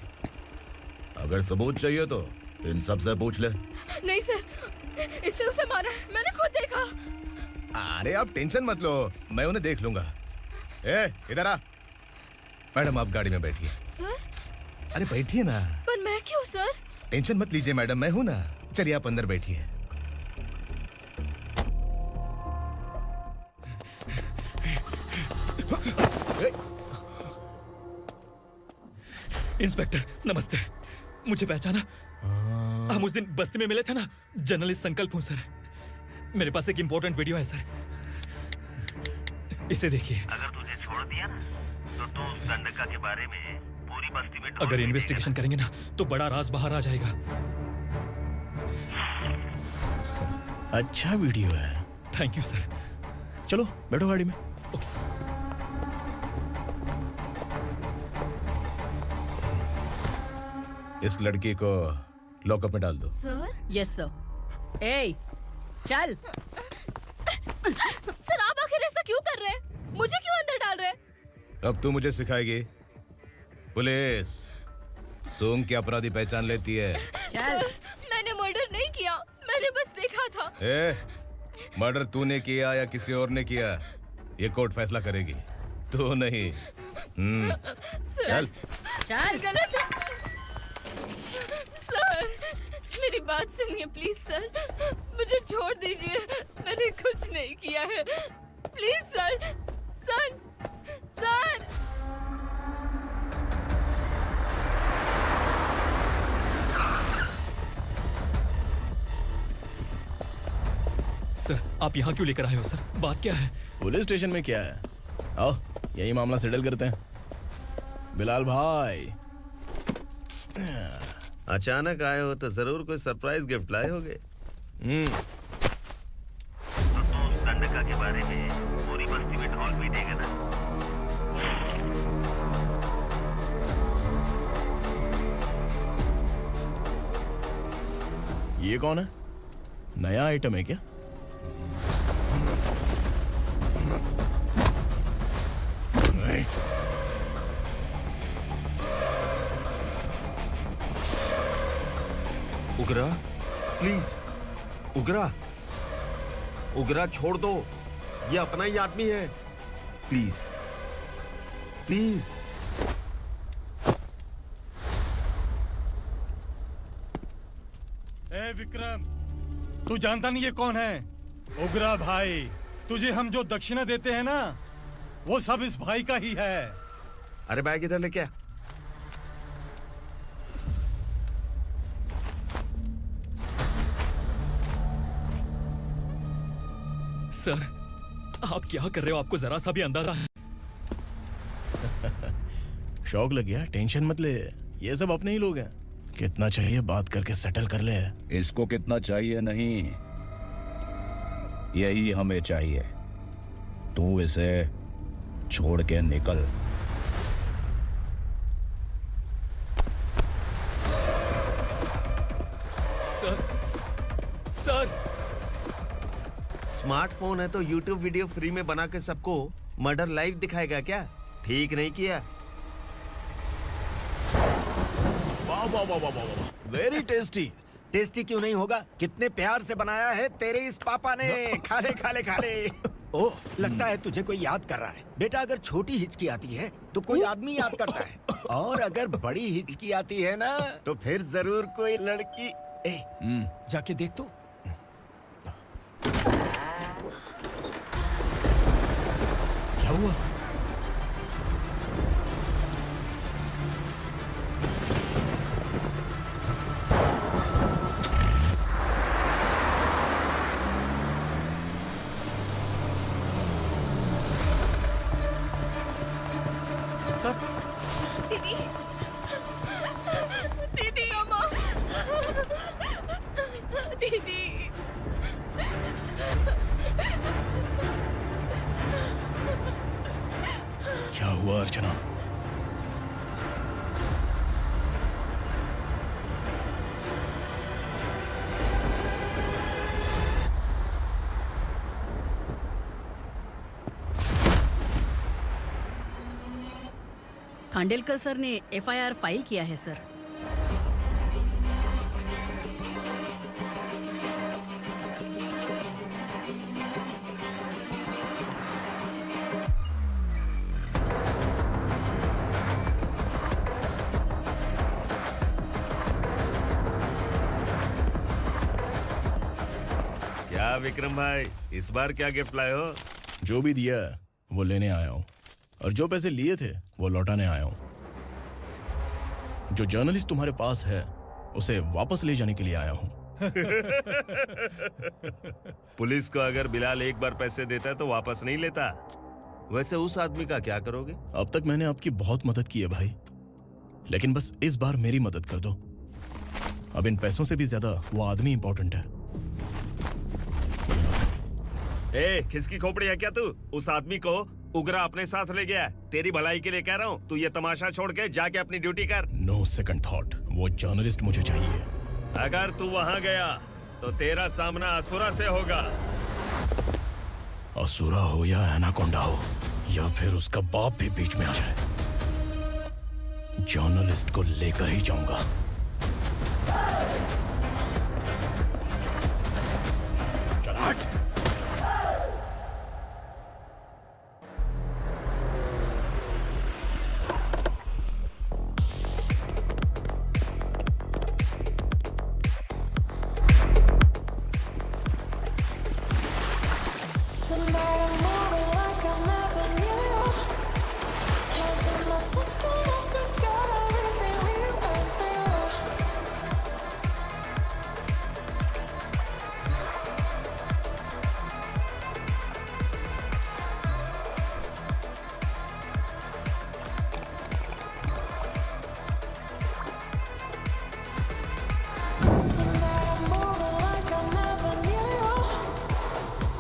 अगर सबूत चाहिए तो इन सब से पूछ ले। नहीं सर, इसने उसे मारा है, मैंने खुद देखा। अरे आप टेंशन मत लो, मैं उन्हें देख लूंगा। इधर आ। मैडम आप गाड़ी में बैठिए। सर? अरे बैठिए ना। पर मैं क्यों सर? टेंशन मत लीजिए मैडम, मैं हूं ना। चलिए आप अंदर बैठिए। इंस्पेक्टर नमस्ते, मुझे पहचाना? हम उस दिन बस्ती में मिले थे ना। जर्नलिस्ट संकल्प हूँ सर। मेरे पास एक इम्पोर्टेंट वीडियो है सर, इसे देखिए। अगर तुझे छोड़ दिया ना तो तू उस दंडका के बारे में पूरी बस्ती में अगर इन्वेस्टिगेशन करेंगे ना तो बड़ा राज बाहर आ जाएगा। अच्छा वीडियो है। Thank you sir. चलो बैठो गाड़ी में। इस लड़की को लॉकअप में डाल दो। सर? Yes sir. ए, चल। सर आप आखिर ऐसा क्यों कर रहे हैं? मुझे क्यों अंदर डाल रहे? अब तू मुझे सिखाएगी? पुलिस सोंग की अपराधी पहचान लेती है। चल। मैंने मर्डर नहीं किया, मैंने बस देखा था। मर्डर तूने किया या किसी और ने किया, ये कोर्ट फैसला करेगी, तू नहीं। चल चल। गलत है। सर मेरी बात सुनिए प्लीज सर, मुझे छोड़ दीजिए, मैंने कुछ नहीं किया है, please sir. Sir sir sir आप यहाँ क्यों लेकर आए हो सर? बात क्या है? पुलिस स्टेशन में क्या है? आओ यही मामला सेटल करते हैं। बिलाल भाई अचानक आए हो तो जरूर कोई सरप्राइज गिफ्ट लाए होगे। तो उस दंडका के बारे में पूरी बस्ती में ढोल भी देगा ना। ये कौन है? नया आइटम है क्या? उगरा प्लीज, उगरा उगरा छोड़ दो, ये अपना ही आदमी है, प्लीज प्लीज। ए विक्रम, तू जानता नहीं ये कौन है? उगरा भाई, तुझे हम जो दक्षिणा देते हैं ना, वो सब इस भाई का ही है। अरे बैग इधर लेके आ। सर आप क्या कर रहे हो? आपको जरा सा भी अंदाजा है? शौक लग गया? टेंशन मत ले, ये सब अपने ही लोग हैं। कितना चाहिए बात करके सेटल कर ले। इसको कितना चाहिए नहीं, यही हमें चाहिए। तू इसे छोड़ के निकल। सर सर स्मार्टफोन है तो YouTube वीडियो फ्री में बना के सबको मर्डर लाइव दिखाएगा क्या? ठीक नहीं किया। वाह वाह वाह वाह वाह, वेरी टेस्टी। टेस्टी क्यों नहीं होगा? कितने प्यार से बनाया है तेरे इस पापा ने। खा ले खा ले खा ले। ओह लगता है तुझे कोई याद कर रहा है। बेटा अगर छोटी हिचकी आती है तो कोई आदमी याद करता है, और अगर बड़ी हिचकी आती है ना तो फिर जरूर कोई लड़की। जाके देख तो। क्या हुआ? दीदी दीदी अम्मा दीदी क्या हुआ अर्चना? खांडेलकर सर ने FIR फाइल किया है सर। क्या विक्रम भाई, इस बार क्या गिफ्ट लाए हो? जो भी दिया है वो लेने आया हूँ, और जो पैसे लिए थे वो लौटाने आया हूँ। जो जर्नलिस्ट तुम्हारे पास है उसे वापस ले जाने के लिए आया हूँ। पुलिस को अगर बिलाल एक बार पैसे देता है तो वापस नहीं लेता। वैसे उस आदमी का क्या करोगे? अब तक मैंने आपकी बहुत मदद की है भाई, लेकिन बस इस बार मेरी मदद कर दो। अब इन पैसों से भी ज्यादा वो आदमी इंपॉर्टेंट है। ए, खिसकी खोपड़ी है क्या तू? उस आदमी को उगरा अपने साथ ले गया। तेरी भलाई के लिए कह रहा हूँ, तू ये तमाशा छोड़ के जाके अपनी ड्यूटी कर। नो सेकंड थॉट, वो जर्नलिस्ट मुझे चाहिए। अगर तू वहाँ गया तो तेरा सामना असुरा से होगा। असुरा हो या एनाकोंडा हो, या फिर उसका बाप भी बीच में आ जाए, जर्नलिस्ट को लेकर ही जाऊंगा। चल हट। Tonight I'm moving like I never knew. Cause in my second I forgot everything we went through. Tonight I'm moving like I never knew.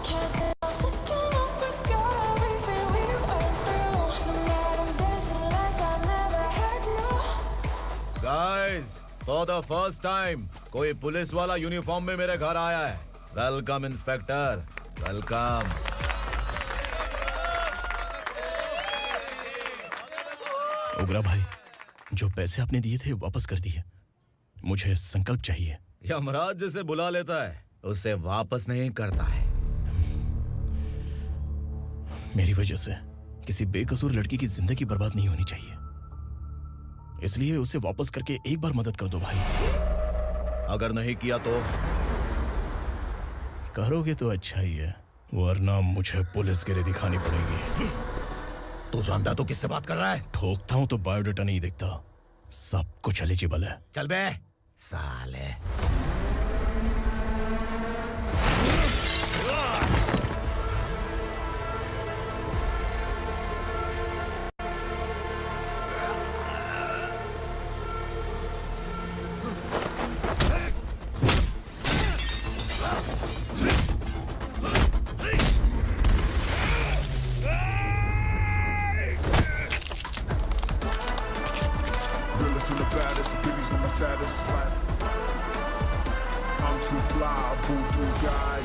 Cause in my second I forgot everything we went through. Tonight I'm dancing like I never had you. Guys, for the first time कोई पुलिस वाला यूनिफॉर्म में मेरे घर आया है। Welcome inspector, welcome. उग्रा भाई, जो पैसे आपने दिए थे वापस कर दिए। मुझे संकल्प चाहिए। यमराज जिसे बुला लेता है उसे वापस नहीं करता है। मेरी वजह से किसी बेकसूर लड़की की जिंदगी बर्बाद नहीं होनी चाहिए, इसलिए उसे वापस करके एक बार मदद कर दो भाई। अगर नहीं किया तो? करोगे तो अच्छा ही है, वरना मुझे पुलिसगिरी दिखानी पड़ेगी। तू जानता तो किससे बात कर रहा है? ठोकता हूं तो बायोडाटा नहीं दिखता, सब कुछ एलिजिबल है। चल बे साले। Realest and the baddest, biggies on my status, flask. I'm too fly, voodoo guy.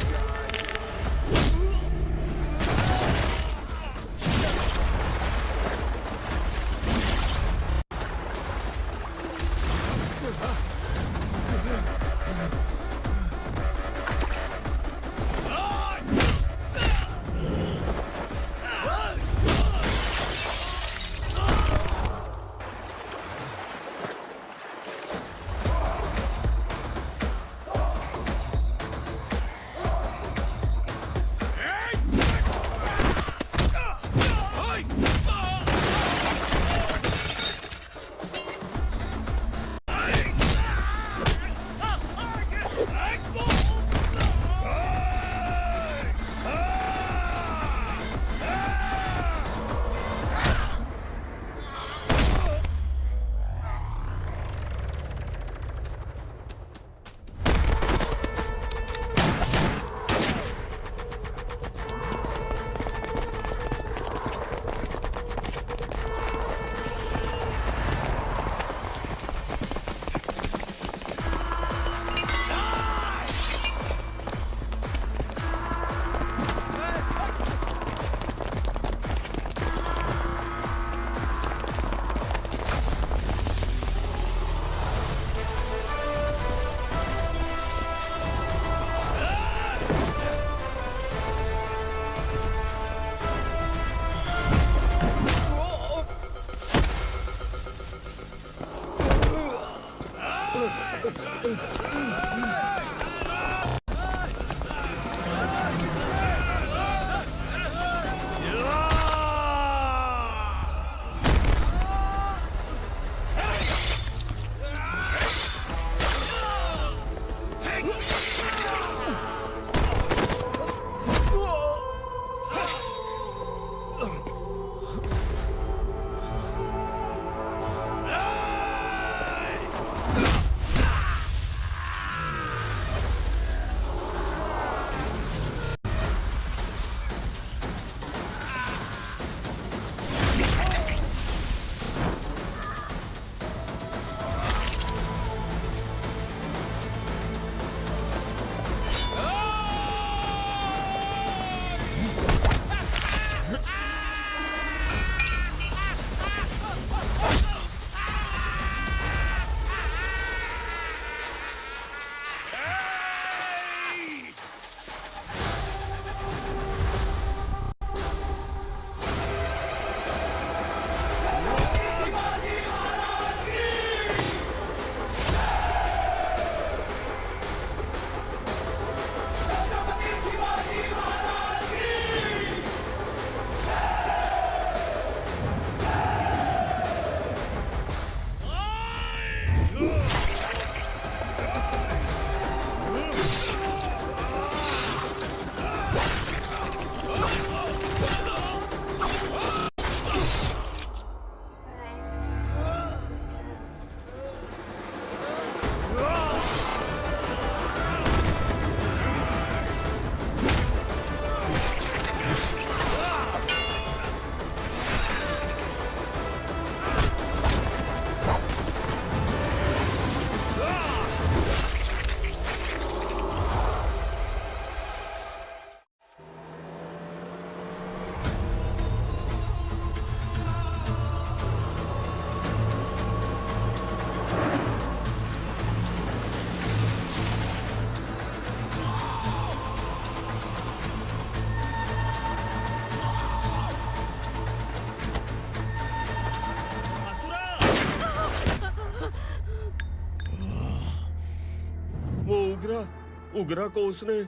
उगरा को उसने।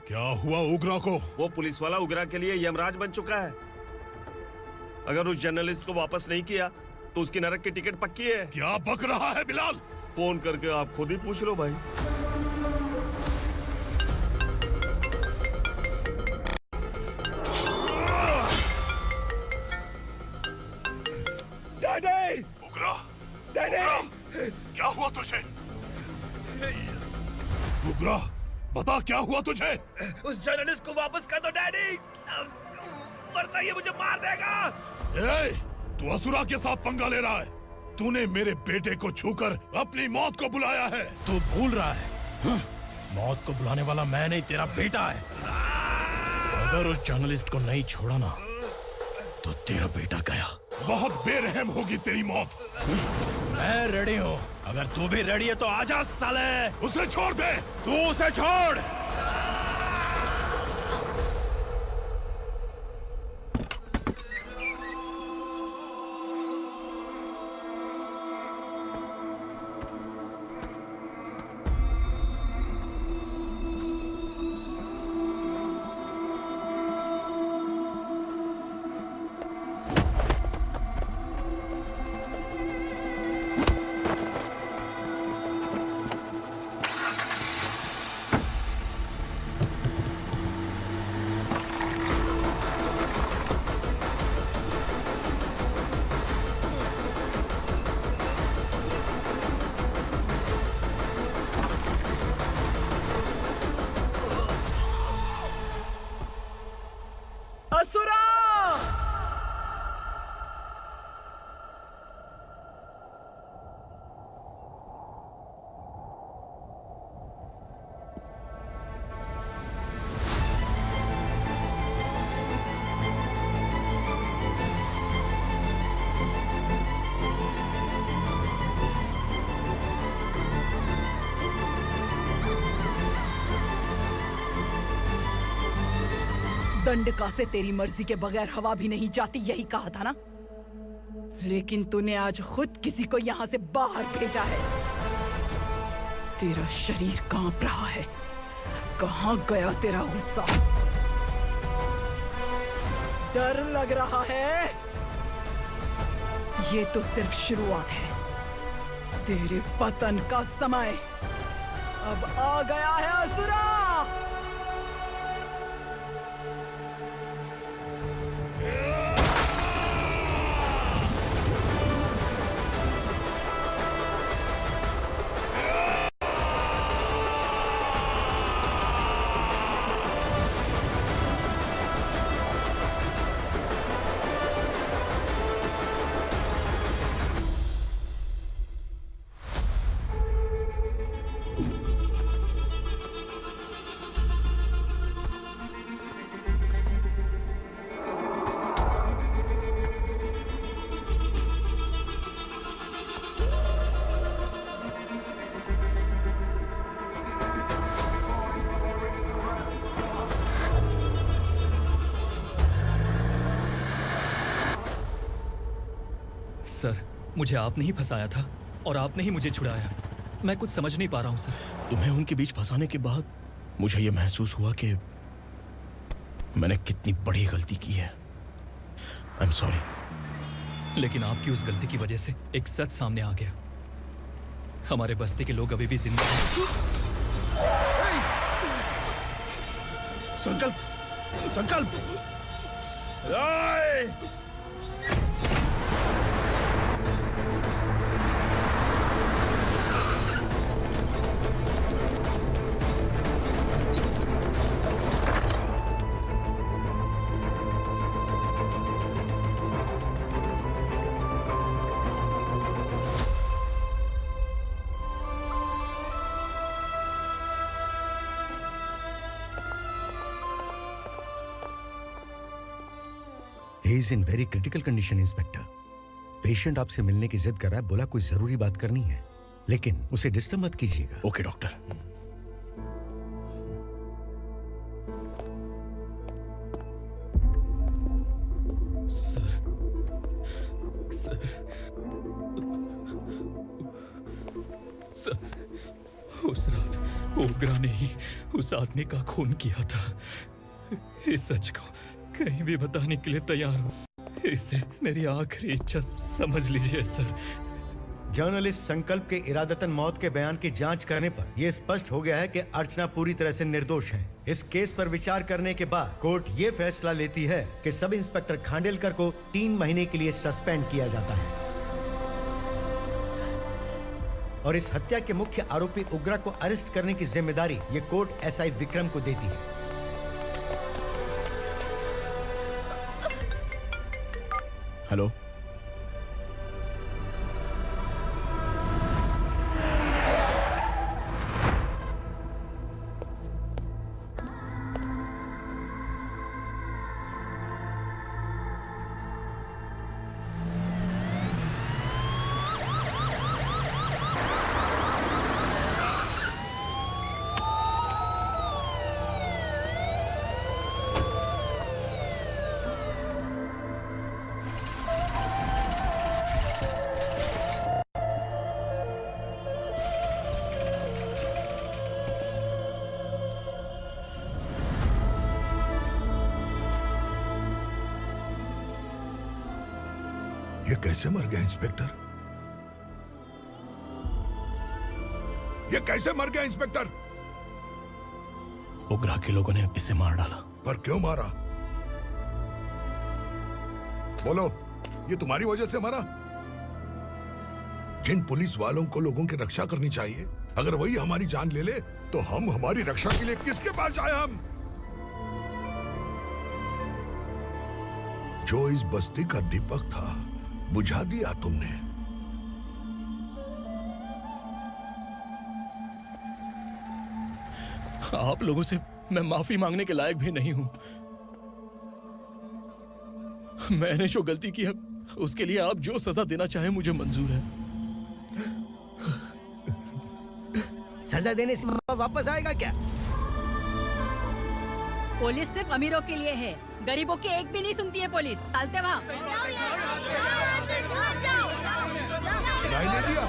क्या हुआ उगरा को? वो पुलिस वाला उगरा के लिए यमराज बन चुका है। अगर उस जर्नलिस्ट को वापस नहीं किया तो उसकी नरक की टिकट पक्की है। क्या बक रहा है बिलाल? फोन करके आप खुद ही पूछ लो भाई। डैडी! उगरा! डैडी! क्या हुआ तुझे? उगरा, बता क्या हुआ तुझे? उस जर्नलिस्ट को वापस कर दो डैडी, वरना ये मुझे मार देगा। ए, तू असुरा के साथ पंगा ले रहा है। तूने मेरे बेटे को छूकर अपनी मौत को बुलाया है। तू भूल रहा है, मौत को बुलाने वाला मैं नहीं, तेरा बेटा है। अगर उस जर्नलिस्ट को नहीं छोड़ा ना तो तेरा बेटा गया। बहुत बेरहम होगी तेरी मौत। मैं रेडी हूँ, अगर तू भी रेडी है तो आजा साले। उसे छोड़ दे। तू उसे छोड़। असुरा! दंडका से तेरी मर्जी के बगैर हवा भी नहीं जाती, यही कहा था ना? लेकिन तूने आज खुद किसी को यहाँ से बाहर भेजा है। तेरा शरीर कांप रहा है। कहाँ गया तेरा गुस्सा? डर लग रहा है? ये तो सिर्फ शुरुआत है। तेरे पतन का समय अब आ गया है असुरा! सर, मुझे आपने ही फंसाया था और आपने ही मुझे छुड़ाया। मैं कुछ समझ नहीं पा रहा हूँ सर। तुम्हें उनके बीच फंसाने के बाद मुझे ये महसूस हुआ कि मैंने कितनी बड़ी गलती की है। I am sorry. लेकिन आपकी उस गलती की वजह से एक सच सामने आ गया। हमारे बस्ती के लोग अभी भी जिंदा हैं। संकल्प, संकल्प! He is in very critical condition, inspector. Patient आपसे मिलने की जिद कर रहा है, बोला कुछ जरूरी बात करनी है, लेकिन उसे डिस्टर्ब मत कीजिएगा। Okay doctor. Sir, sir, sir, उस रात ओग्रा ने ही उस आदमी का खून किया था। इस सच को कहीं भी बताने के लिए तैयार हूँ। इसे मेरी आखिरी इच्छा समझ लीजिए सर। जर्नलिस्ट संकल्प के इरादतन मौत के बयान की जांच करने पर यह स्पष्ट हो गया है कि अर्चना पूरी तरह से निर्दोष है। इस केस पर विचार करने के बाद कोर्ट ये फैसला लेती है कि सब इंस्पेक्टर खांडेलकर को 3 महीने के लिए सस्पेंड किया जाता है और इस हत्या के मुख्य आरोपी उग्रा को अरेस्ट करने की जिम्मेदारी ये कोर्ट एसआई विक्रम को देती है। हेलो, ये कैसे मर गया इंस्पेक्टर? ये कैसे मर गया इंस्पेक्टर? उग्रा के लोगों ने इसे मार डाला। पर क्यों मारा? बोलो, ये तुम्हारी वजह से मरा? जिन पुलिस वालों को लोगों की रक्षा करनी चाहिए, अगर वही हमारी जान ले ले तो हम हमारी रक्षा के लिए किसके पास जाए? हम जो इस बस्ती का दीपक था बुझा दिया तुमने। आप लोगों से मैं माफी मांगने के लायक भी नहीं हूं। मैंने जो गलती की है उसके लिए आप जो सजा देना चाहें मुझे मंजूर है। सजा देने से वापस आएगा क्या? पुलिस सिर्फ अमीरों के लिए है, गरीबों की एक भी नहीं सुनती है पुलिस। चलते वहाँ। सुनाई नहीं दिया?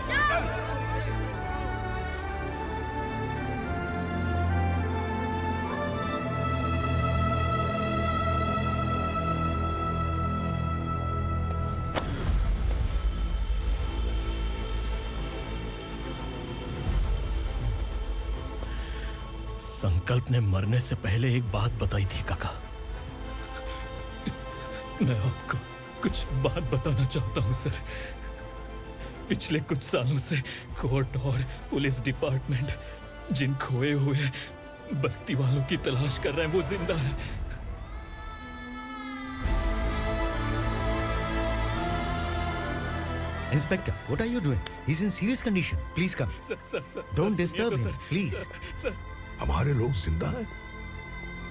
संकल्प ने मरने से पहले एक बात बताई थी काका। मैं आपको कुछ बात बताना चाहता हूं सर। पिछले कुछ सालों से कोर्ट और पुलिस डिपार्टमेंट जिन खोए हुए बस्ती वालों की तलाश कर रहे हैं वो जिंदा है। Inspector, what are you doing? He's in serious condition. Please come. Don't disturb him, please. हमारे लोग जिंदा हैं?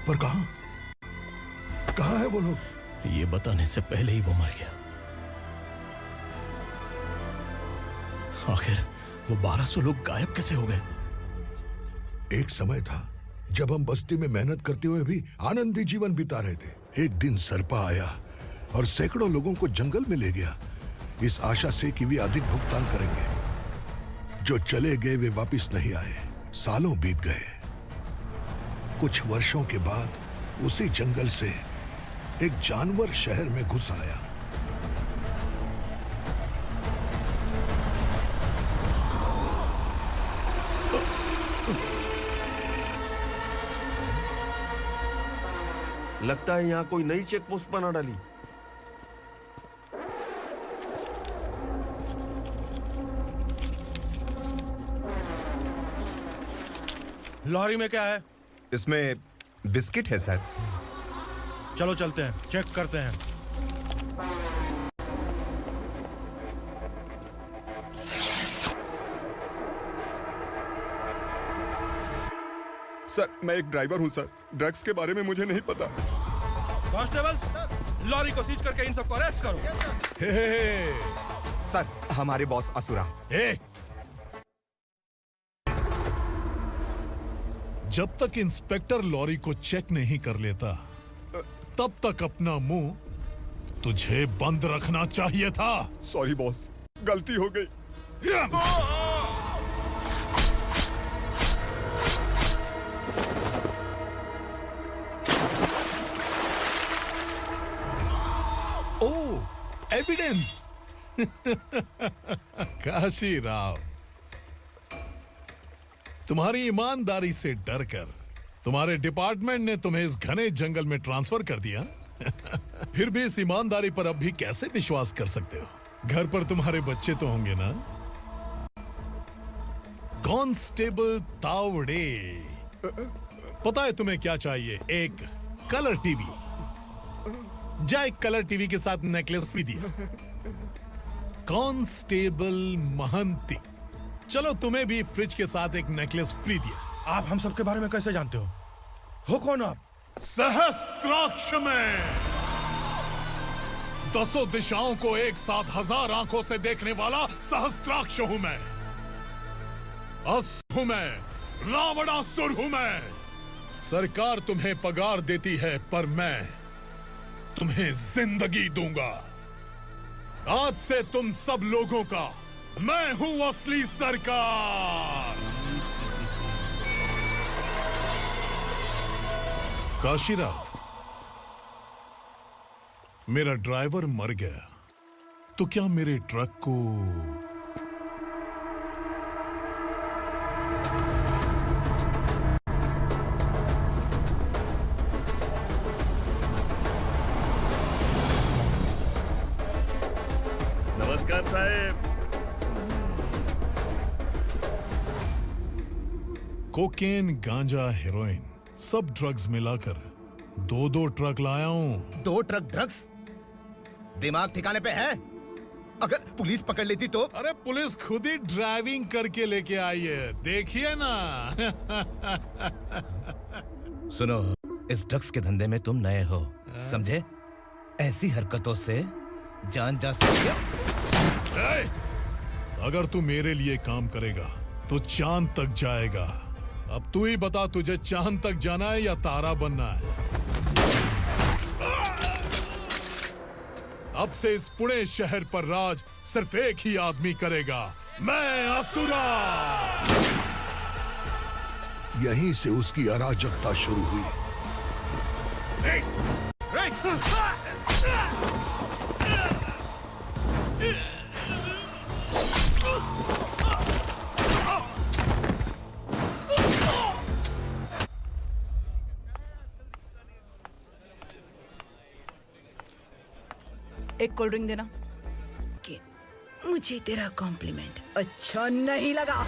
पर कहां? कहां है वो लोग? ये बताने से पहले ही वो मर गया। आखिर वो 1200 लोग गायब कैसे हो गए? एक समय था जब हम बस्ती में मेहनत करते हुए भी आनंदी जीवन बिता रहे थे। एक दिन सरपा आया और सैकड़ों लोगों को जंगल में ले गया, इस आशा से कि वे अधिक भुगतान करेंगे। जो चले गए वे वापस नहीं आए। सालों बीत गए। कुछ वर्षों के बाद उसी जंगल से एक जानवर शहर में घुस आया। लगता है यहाँ कोई नई चेक पोस्ट बना डाली। लॉरी में क्या है? इसमें बिस्किट है सर। चलो चलते हैं, चेक करते हैं। सर, मैं एक ड्राइवर हूं सर। ड्रग्स के बारे में मुझे नहीं पता। कांस्टेबल, लॉरी को सीज करके इन सबको अरेस्ट करो। सर, हमारे बॉस असुरा। जब तक इंस्पेक्टर लॉरी को चेक नहीं कर लेता तब तक अपना मुंह तुझे बंद रखना चाहिए था। सॉरी बॉस, गलती हो गई। एविडेंस। काशी राव, तुम्हारी ईमानदारी से डरकर तुम्हारे डिपार्टमेंट ने तुम्हें इस घने जंगल में ट्रांसफर कर दिया। फिर भी इस ईमानदारी पर अब भी कैसे विश्वास कर सकते हो? घर पर तुम्हारे बच्चे तो होंगे ना? कांस्टेबल तावड़े, पता है तुम्हें क्या चाहिए? एक कलर टीवी। जा एक कलर टीवी के साथ नेकलेस भी दिया। कांस्टेबल महंती, चलो तुम्हें भी फ्रिज के साथ एक नेकलेस फ्री दिया। आप हम सबके बारे में कैसे जानते हो कौन आप? सहस्त्राक्ष में 10 दिशाओं को एक साथ 1000 आंखों से देखने वाला सहस्त्राक्ष हूं मैं। असुर हूं मैं, रावणासुर हूं मैं। सरकार तुम्हें पगार देती है, पर मैं तुम्हें जिंदगी दूंगा। आज से तुम सब लोगों का मैं हूं असली सरकार। काशीराव, मेरा ड्राइवर मर गया, तो क्या मेरे ट्रक को नमस्कार साहब। कोकेन, गांजा, हेरोइन, सब ड्रग्स मिलाकर 2 ट्रक लाया हूं। 2 ट्रक ड्रग्स? दिमाग ठिकाने पे है? अगर पुलिस पकड़ लेती तो? अरे पुलिस खुद ही ड्राइविंग करके लेके आई है, देखिए ना। सुनो, इस ड्रग्स के धंधे में तुम नए हो, समझे? ऐसी हरकतों से जान जा सकती है। अगर तू मेरे लिए काम करेगा तो चांद तक जाएगा। अब तू ही बता, तुझे चांद तक जाना है या तारा बनना है? अब से इस पुणे शहर पर राज सिर्फ एक ही आदमी करेगा, मैं असुरा। यहीं से उसकी अराजकता शुरू हुई। एक कोल्ड ड्रिंक देना। कि मुझे तेरा कॉम्प्लीमेंट अच्छा नहीं लगा।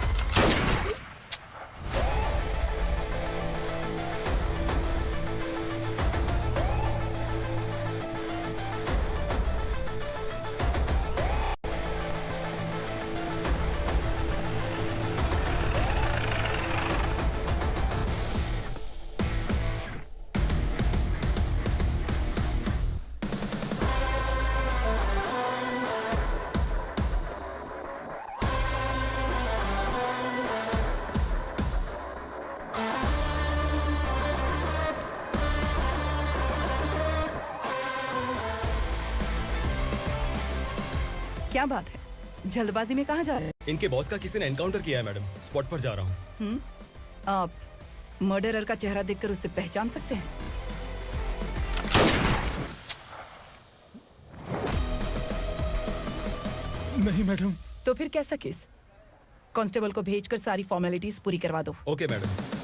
क्या बात है, जल्दबाजी में कहाँ जा रहे हैं? इनके बॉस का किसी ने एनकाउंटर किया है मैडम, स्पॉट पर जा रहा हूँ। आप मर्डरर का चेहरा देखकर उससे पहचान सकते हैं? नहीं मैडम। तो फिर कैसा केस? कांस्टेबल को भेजकर सारी फॉर्मेलिटीज पूरी करवा दो। Okay madam.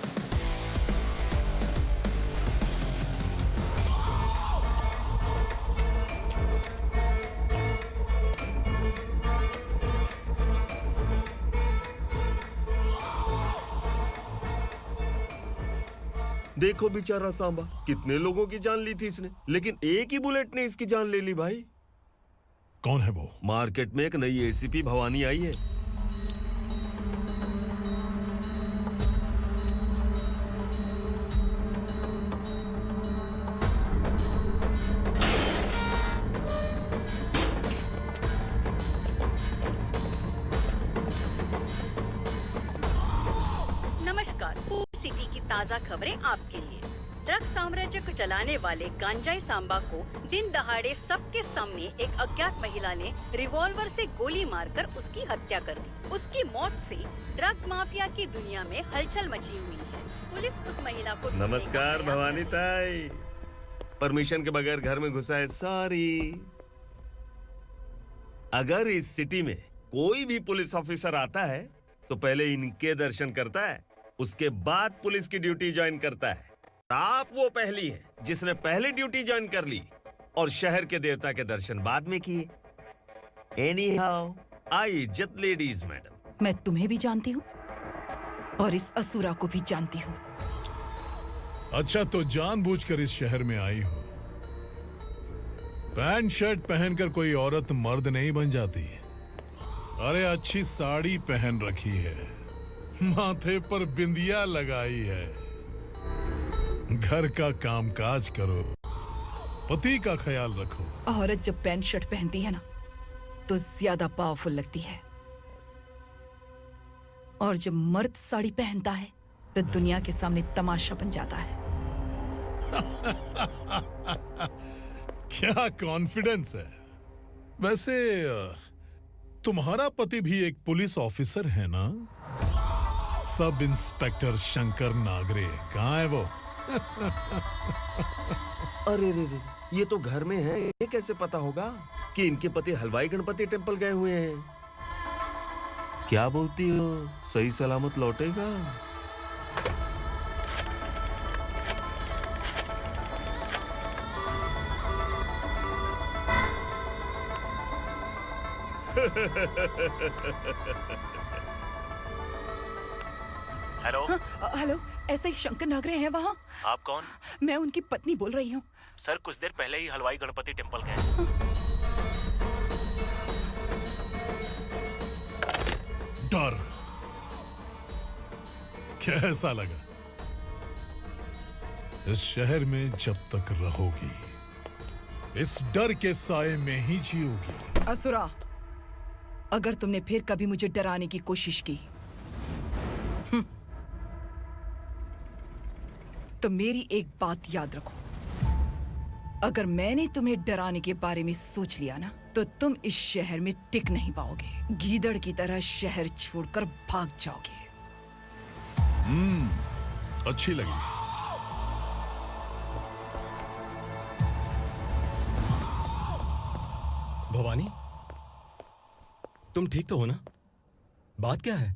देखो बेचारा सांबा, कितने लोगों की जान ली थी इसने, लेकिन एक ही बुलेट ने इसकी जान ले ली भाई। कौन है वो? मार्केट में एक नई एसीपी भवानी आई है। नमस्कार, सिटी की ताज़ा खबरें आपके लिए। ड्रग साम्राज्य को चलाने वाले गांजाई सांबा को दिन दहाड़े सबके सामने एक अज्ञात महिला ने रिवॉल्वर से गोली मारकर उसकी हत्या कर दी। उसकी मौत से ड्रग्स माफिया की दुनिया में हलचल मची हुई है। पुलिस उस महिला को नमस्कार भवानी ताई, परमिशन के बगैर घर में घुसा है, सॉरी। अगर इस सिटी में कोई भी पुलिस ऑफिसर आता है तो पहले इनके दर्शन करता है, उसके बाद पुलिस की ड्यूटी ज्वाइन करता है। आप वो पहली हैं जिसने पहले ड्यूटी ज्वाइन कर ली और शहर के देवता के दर्शन बाद में किए। एनीहाउ, आई इज्जत लेडीज मैडम। मैं तुम्हें भी जानती हूँ और इस असुरा को भी जानती हूँ। अच्छा, तो जानबूझकर इस शहर में आई हो। पैंट शर्ट पहनकर कोई औरत मर्द नहीं बन जाती। अरे अच्छी साड़ी पहन रखी है, माथे पर बिंदिया लगाई है, घर का कामकाज करो, पति का ख्याल रखो। औरत जब पैंट शर्ट पहनती है ना तो ज्यादा पावरफुल लगती है, और जब मर्द साड़ी पहनता है तो दुनिया के सामने तमाशा बन जाता है। क्या कॉन्फिडेंस है। वैसे तुम्हारा पति भी एक पुलिस ऑफिसर है ना? सब इंस्पेक्टर शंकर नागरे, कहाँ है वो? अरे रे रे, ये तो घर में है, ये कैसे पता होगा कि इनके पति हलवाई गणपति टेम्पल गए हुए हैं? क्या बोलती हो, सही सलामत लौटेगा? हेलो। हेलो, ऐसे ही शंकर नागरे हैं वहाँ? आप कौन? मैं उनकी पत्नी बोल रही हूँ। सर कुछ देर पहले ही हलवाई गणपति टेम्पल गए। डर कैसा लगा? इस शहर में जब तक रहोगी इस डर के साए में ही जियोगी। असुरा, अगर तुमने फिर कभी मुझे डराने की कोशिश की तो मेरी एक बात याद रखो, अगर मैंने तुम्हें डराने के बारे में सोच लिया ना तो तुम इस शहर में टिक नहीं पाओगे। गीदड़ की तरह शहर छोड़कर भाग जाओगे। अच्छी लगी। भवानी, तुम ठीक तो हो ना? बात क्या है?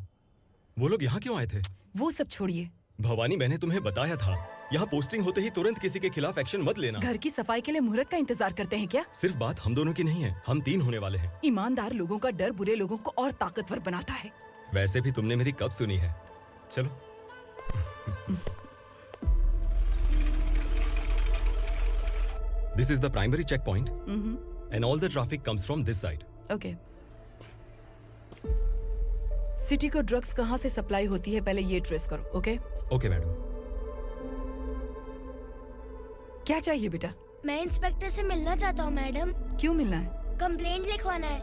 वो लोग यहाँ क्यों आए थे? वो सब छोड़िए। भवानी, मैंने तुम्हें बताया था, यहाँ पोस्टिंग होते ही तुरंत किसी के खिलाफ एक्शन मत लेना। घर की सफाई के लिए मुहूर्त का इंतजार करते हैं क्या? सिर्फ बात हम दोनों की नहीं है, हम 3 होने वाले हैं। ईमानदार लोगों का डर बुरे लोगों को और ताकतवर बनाता है। वैसे भी तुमने मेरी कब सुनी है? चलो। This is the primary checkpoint, and all the traffic comes from this side. Okay. City को ड्रग्स कहाँ से सप्लाई होती है पहले ये ट्रेस करो, ओके? Okay madam. क्या चाहिए बेटा? मैं इंस्पेक्टर से मिलना चाहता हूँ मैडम। क्यों मिलना है? कंप्लेंट लिखवाना है।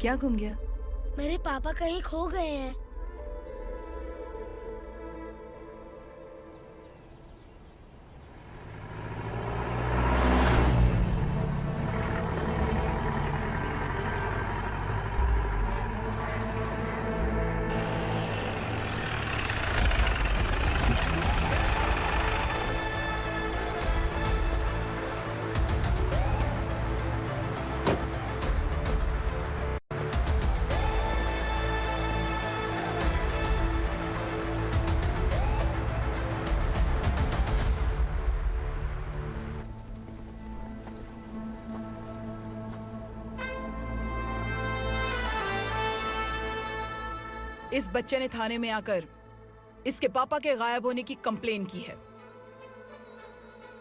क्या घूम गया? मेरे पापा कहीं खो गए हैं। इस बच्चे ने थाने में आकर इसके पापा के गायब होने की कंप्लेन की है।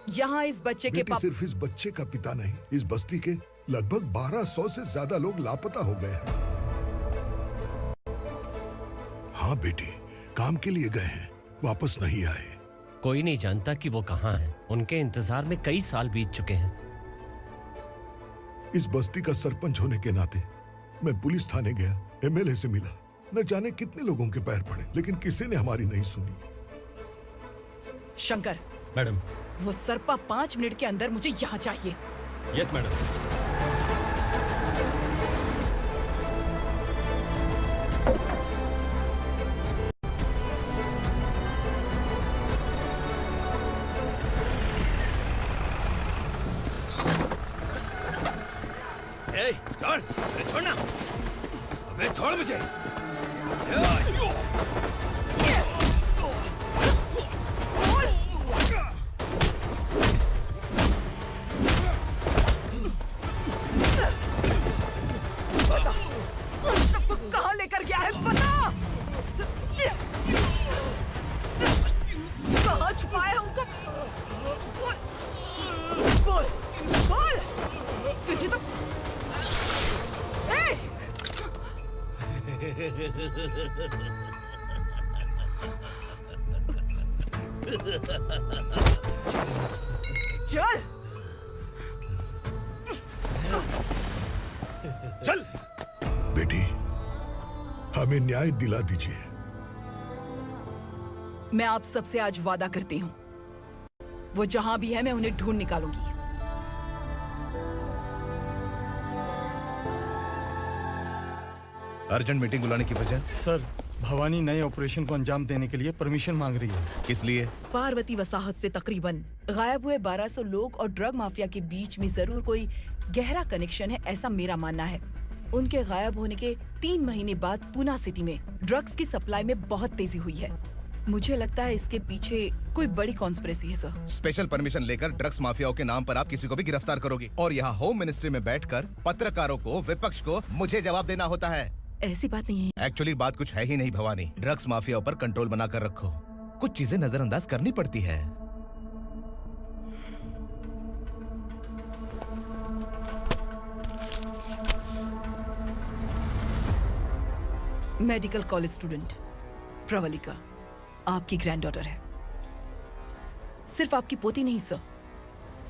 यहाँ इस बच्चे के पापा सिर्फ इस बच्चे का पिता नहीं, इस बस्ती के लगभग 1200 से ज्यादा लोग लापता हो गए हैं। हाँ बेटी, काम के लिए गए हैं, वापस नहीं आए। कोई नहीं जानता कि वो कहाँ हैं। उनके इंतजार में कई साल बीत चुके हैं। इस बस्ती का सरपंच होने के नाते मैं पुलिस थाने गया, एमएलए से मिला, न जाने कितने लोगों के पैर पड़े, लेकिन किसी ने हमारी नहीं सुनी। शंकर, मैडम, वो सरपा 5 मिनट के अंदर मुझे यहाँ चाहिए। Yes madam. छोड़, अरे छोड़ना, अबे छोड़ मुझे। बता, उन सबको कहाँ लेकर गया है बता। कहाँ छुपाया है उनको? बोल, बोल, तुझे तो चल चल बेटी, हमें न्याय दिला दीजिए। मैं आप सबसे आज वादा करती हूँ, वो जहां भी है मैं उन्हें ढूंढ निकालूंगी। अर्जेंट मीटिंग बुलाने की वजह? सर, भवानी नए ऑपरेशन को अंजाम देने के लिए परमिशन मांग रही है। किस लिए? पार्वती वसाहत से तकरीबन गायब हुए 1200 लोग और ड्रग माफिया के बीच में जरूर कोई गहरा कनेक्शन है, ऐसा मेरा मानना है। उनके गायब होने के 3 महीने बाद पूना सिटी में ड्रग्स की सप्लाई में बहुत तेजी हुई है। मुझे लगता है इसके पीछे कोई बड़ी कॉन्स्पिरेसी है सर। स्पेशल परमिशन लेकर ड्रग्स माफियाओं के नाम पर आप किसी को भी गिरफ्तार करोगी और यहाँ होम मिनिस्ट्री में बैठकर पत्रकारों को, विपक्ष को मुझे जवाब देना होता है। ऐसी बात नहीं है। एक्चुअली बात कुछ है ही नहीं भवानी। ड्रग्स माफियाओं पर कंट्रोल बनाकर रखो। कुछ चीजें नजरअंदाज करनी पड़ती है। मेडिकल कॉलेज स्टूडेंट प्रवलिका आपकी ग्रैंडडॉटर है। सिर्फ आपकी पोती नहीं सर,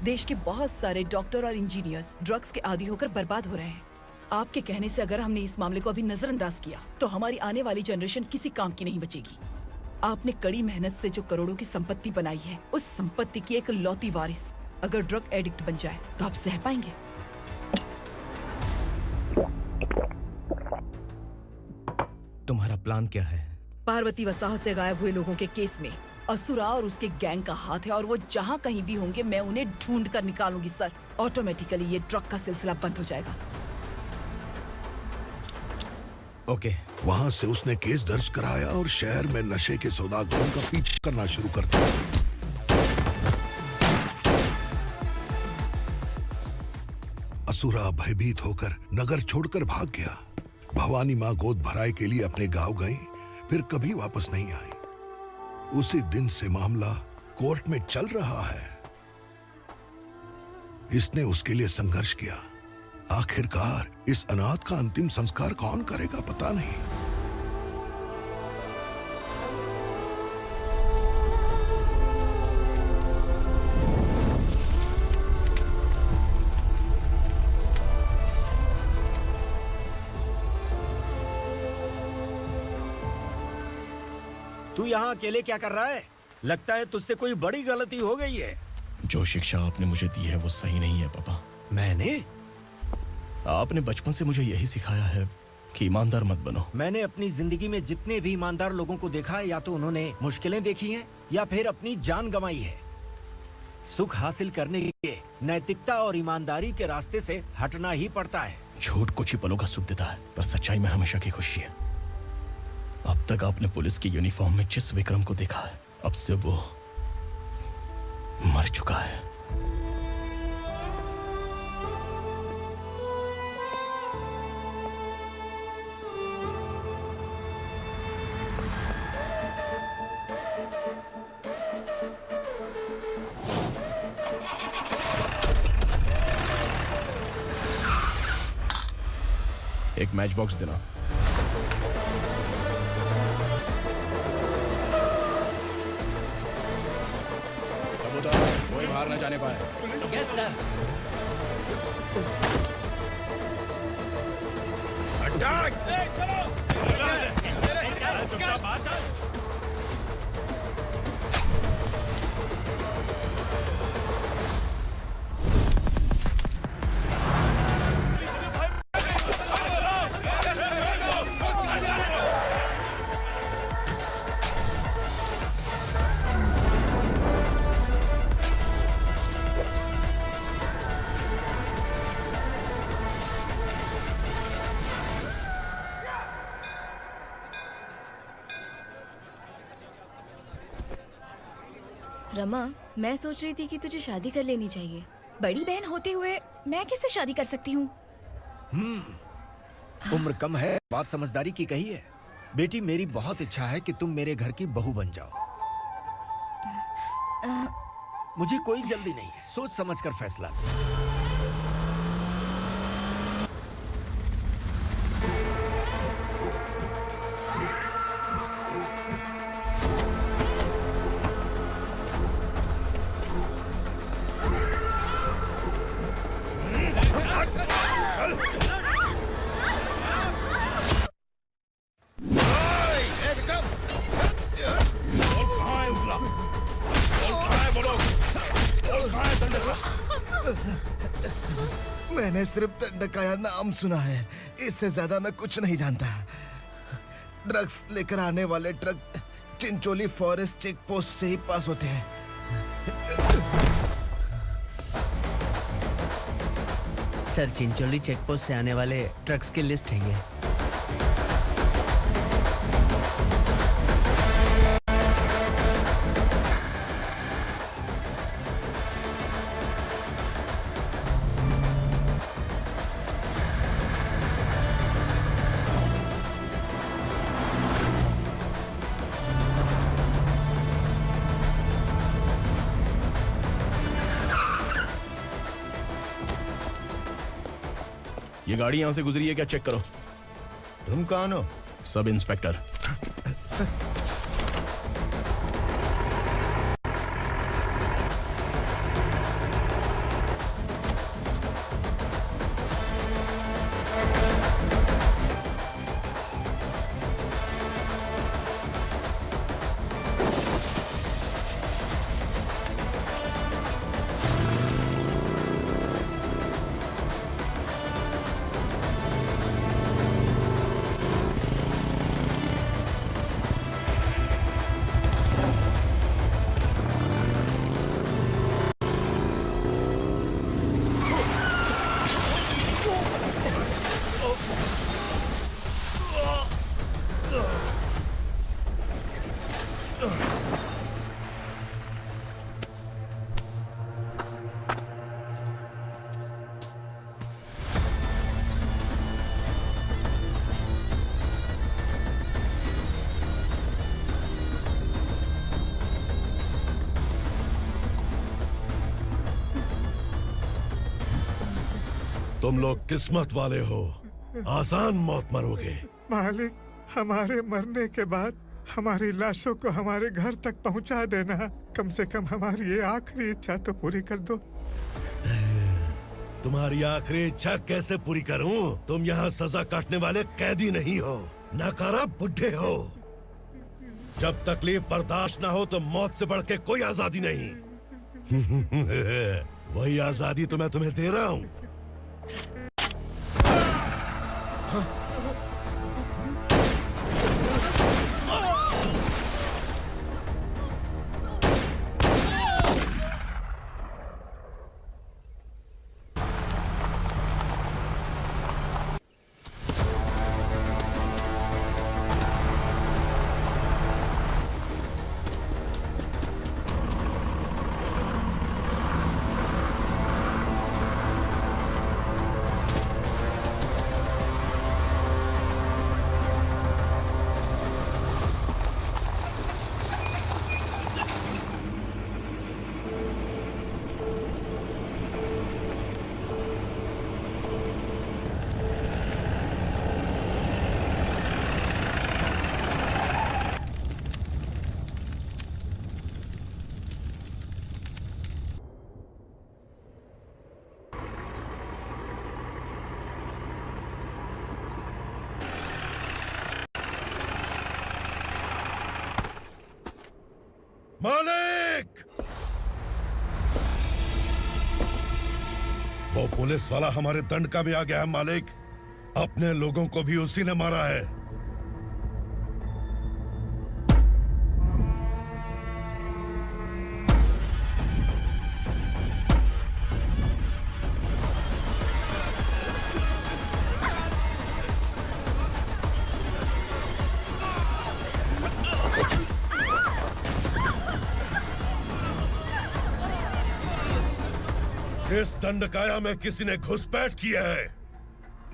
देश के बहुत सारे डॉक्टर और इंजीनियर्स ड्रग्स के आदी होकर बर्बाद हो रहे हैं। आपके कहने से अगर हमने इस मामले को अभी नजरअंदाज किया तो हमारी आने वाली जनरेशन किसी काम की नहीं बचेगी। आपने कड़ी मेहनत से जो करोड़ों की संपत्ति बनाई है, उस संपत्ति की एक लौती वारिस अगर ड्रग एडिक्ट बन जाए तो आप सह पाएंगे? तुम्हारा प्लान क्या है? पार्वती वसाहत से गायब हुए लोगों के केस में असुरा और उसके गैंग का हाथ है और वो जहाँ कहीं भी होंगे मैं उन्हें ढूंढ कर निकालूंगी सर। ऑटोमेटिकली ये ड्रग का सिलसिला बंद हो जाएगा। ओके। वहाँ से उसने केस दर्ज कराया और शहर में नशे के सौदागरों का पीछा करना शुरू कर दिया। असुरा भयभीत होकर नगर छोड़कर भाग गया। भवानी माँ गोद भराई के लिए अपने गांव गई, फिर कभी वापस नहीं आई। उसी दिन से मामला कोर्ट में चल रहा है। इसने उसके लिए संघर्ष किया। आखिरकार इस अनाथ का अंतिम संस्कार कौन करेगा पता नहीं। तू यहाँ अकेले क्या कर रहा है? लगता है तुझसे कोई बड़ी गलती हो गई है। जो शिक्षा आपने मुझे दी है वो सही नहीं है पापा। मैंने? आपने बचपन से मुझे यही सिखाया है कि ईमानदार मत बनो। मैंने अपनी जिंदगी में जितने भी ईमानदार लोगों को देखा है, या तो उन्होंने मुश्किलें देखी हैं या फिर अपनी जान गंवाई है। सुख हासिल करने के लिए नैतिकता और ईमानदारी के रास्ते से हटना ही पड़ता है। झूठ कुछ ही पलों का सुख देता है, पर सच्चाई में हमेशा की खुशी है। अब तक आपने पुलिस की यूनिफॉर्म में जिस विक्रम को देखा है, अब से वो मर चुका है। एक मैच बॉक्स देना। कोई बाहर न जाने पाए। Yes sir. अटैक! रमा, मैं सोच रही थी कि तुझे शादी कर लेनी चाहिए। बड़ी बहन होते हुए मैं कैसे शादी कर सकती हूँ? उम्र कम है, बात समझदारी की कही है। बेटी, मेरी बहुत इच्छा है कि तुम मेरे घर की बहू बन जाओ। मुझे कोई जल्दी नहीं है, सोच समझ कर फैसला। मैंने सिर्फ दंडकाया नाम सुना है, इससे ज्यादा मैं कुछ नहीं जानता। ड्रग्स लेकर आने वाले truck Chincholi forest check post से ही पास होते हैं। सर, चिंचोली चेक पोस्ट से आने वाले ट्रक्स की लिस्ट है ये। ये गाड़ी यहाँ से गुजरी है क्या, चेक करो। तुम कौन हो? Sub inspector. तुम लोग किस्मत वाले हो, आसान मौत मरोगे। मालिक, हमारे मरने के बाद हमारी लाशों को हमारे घर तक पहुंचा देना। कम से कम हमारी ये आखिरी इच्छा तो पूरी कर दो। तुम्हारी आखिरी इच्छा कैसे पूरी करूं? तुम यहाँ सजा काटने वाले कैदी नहीं हो, नकारा बुढ़े हो। जब तकलीफ बर्दाश्त ना हो तो मौत से बढ़ के कोई आजादी नहीं। वही आजादी तो मैं तुम्हें दे रहा हूँ। मालिक! वो पुलिस वाला हमारे दंडका में आ गया है मालिक। अपने लोगों को भी उसी ने मारा है। इस दंडकाया में किसी ने घुसपैठ किया है।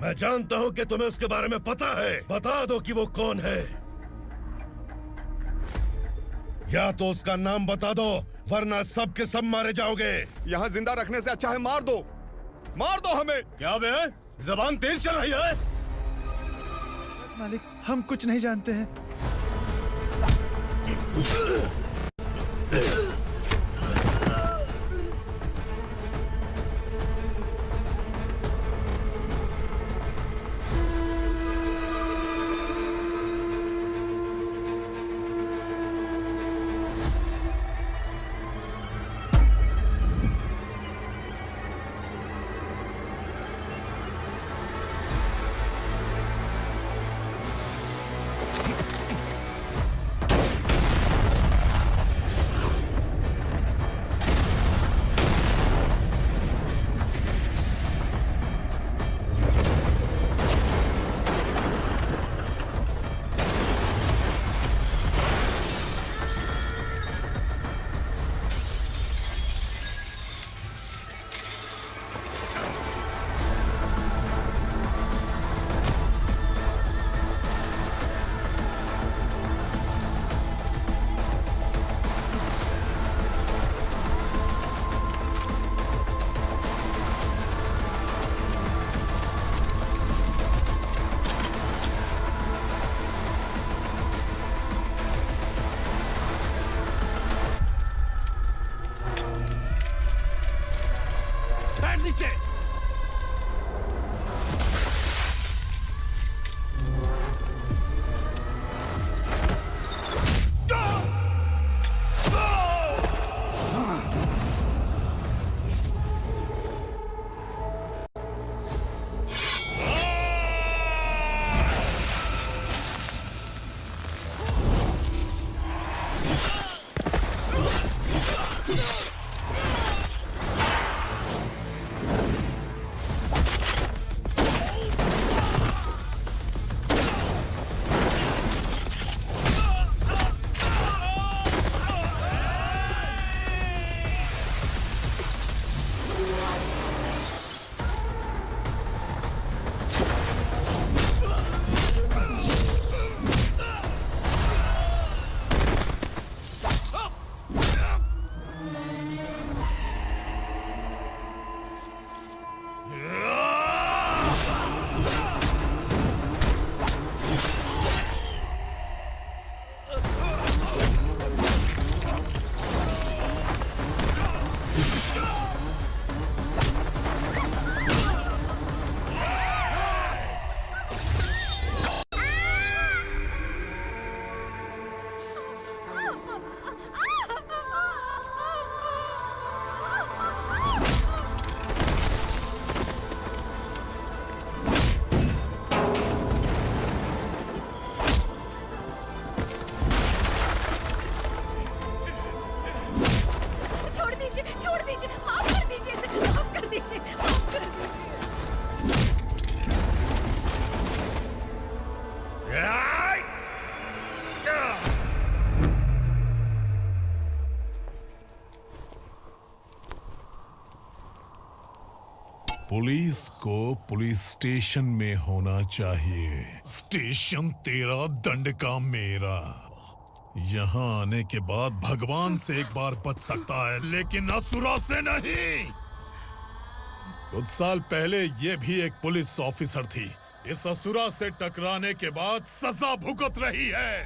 मैं जानता हूं कि तुम्हें उसके बारे में पता है। बता दो कि वो कौन है, या तो उसका नाम बता दो, वरना सब के सब मारे जाओगे। यहाँ जिंदा रखने से अच्छा है मार दो हमें। क्या बे? जबान तेज चल रही है। मालिक, हम कुछ नहीं जानते हैं। पुलिस को पुलिस स्टेशन में होना चाहिए। स्टेशन तेरा, दंड का मेरा। यहाँ आने के बाद भगवान से एक बार बच सकता है, लेकिन असुरा से नहीं। कुछ साल पहले ये भी एक पुलिस ऑफिसर थी। इस असुरा से टकराने के बाद सजा भुगत रही है,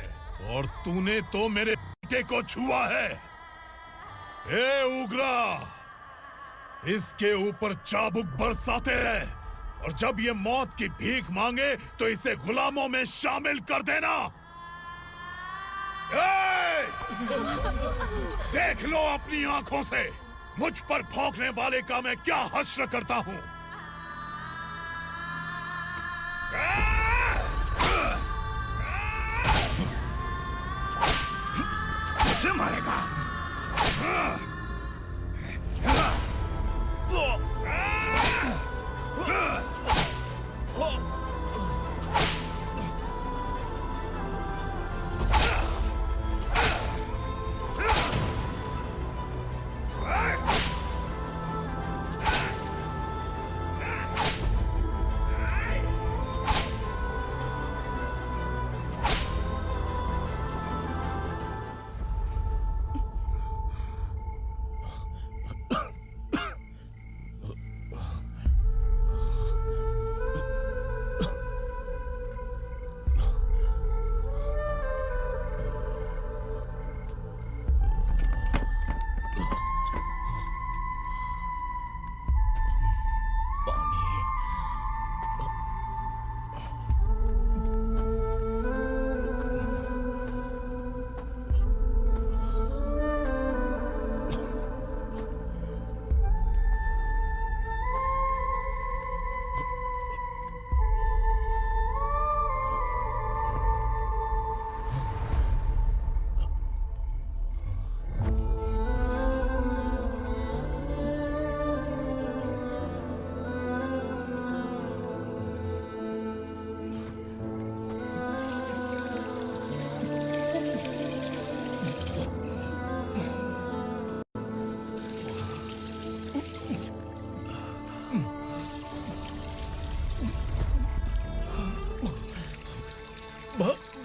और तूने तो मेरे बेटे को छुआ है। ए उग्रा, इसके ऊपर चाबुक बरसाते रहे, और जब ये मौत की भीख मांगे तो इसे गुलामों में शामिल कर देना। देख लो अपनी आंखों से मुझ पर भौंकने वाले का मैं क्या हश्र करता हूं। मुझे मारेगा?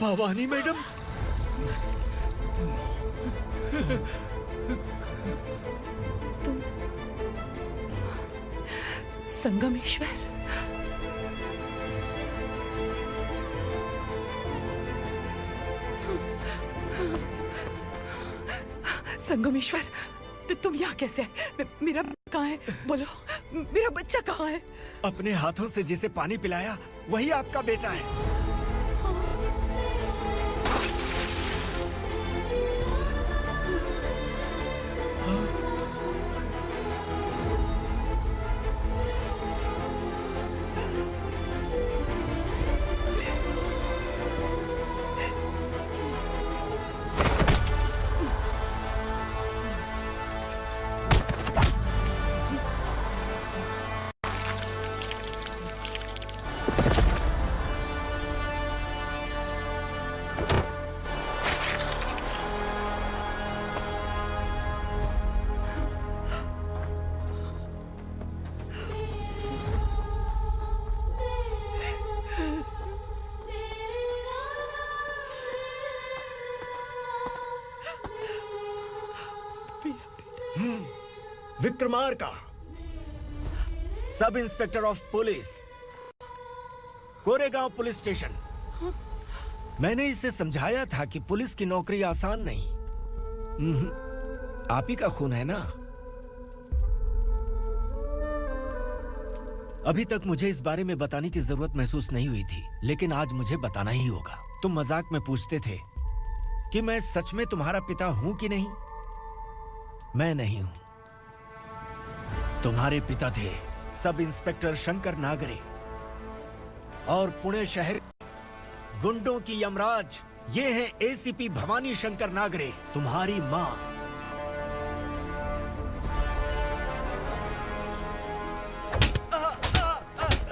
भवानी मैडम, संगमेश्वर, संगमेश्वर, तुम यहाँ कैसे आए? मेरा कहाँ है? बोलो, मेरा बच्चा कहाँ है? अपने हाथों से जिसे पानी पिलाया वही आपका बेटा है। Vikramarka, sub inspector of police, Koregaon police station. मैंने इसे समझाया था कि पुलिस की नौकरी आसान नहीं। आप ही का खून है ना? अभी तक मुझे इस बारे में बताने की जरूरत महसूस नहीं हुई थी, लेकिन आज मुझे बताना ही होगा। तुम मजाक में पूछते थे कि मैं सच में तुम्हारा पिता हूं कि नहीं। मैं नहीं हूं। तुम्हारे पिता थे सब इंस्पेक्टर शंकर नागरे, और पुणे शहर गुंडों की यमराज ये है एसीपी भवानी शंकर नागरे, तुम्हारी मां।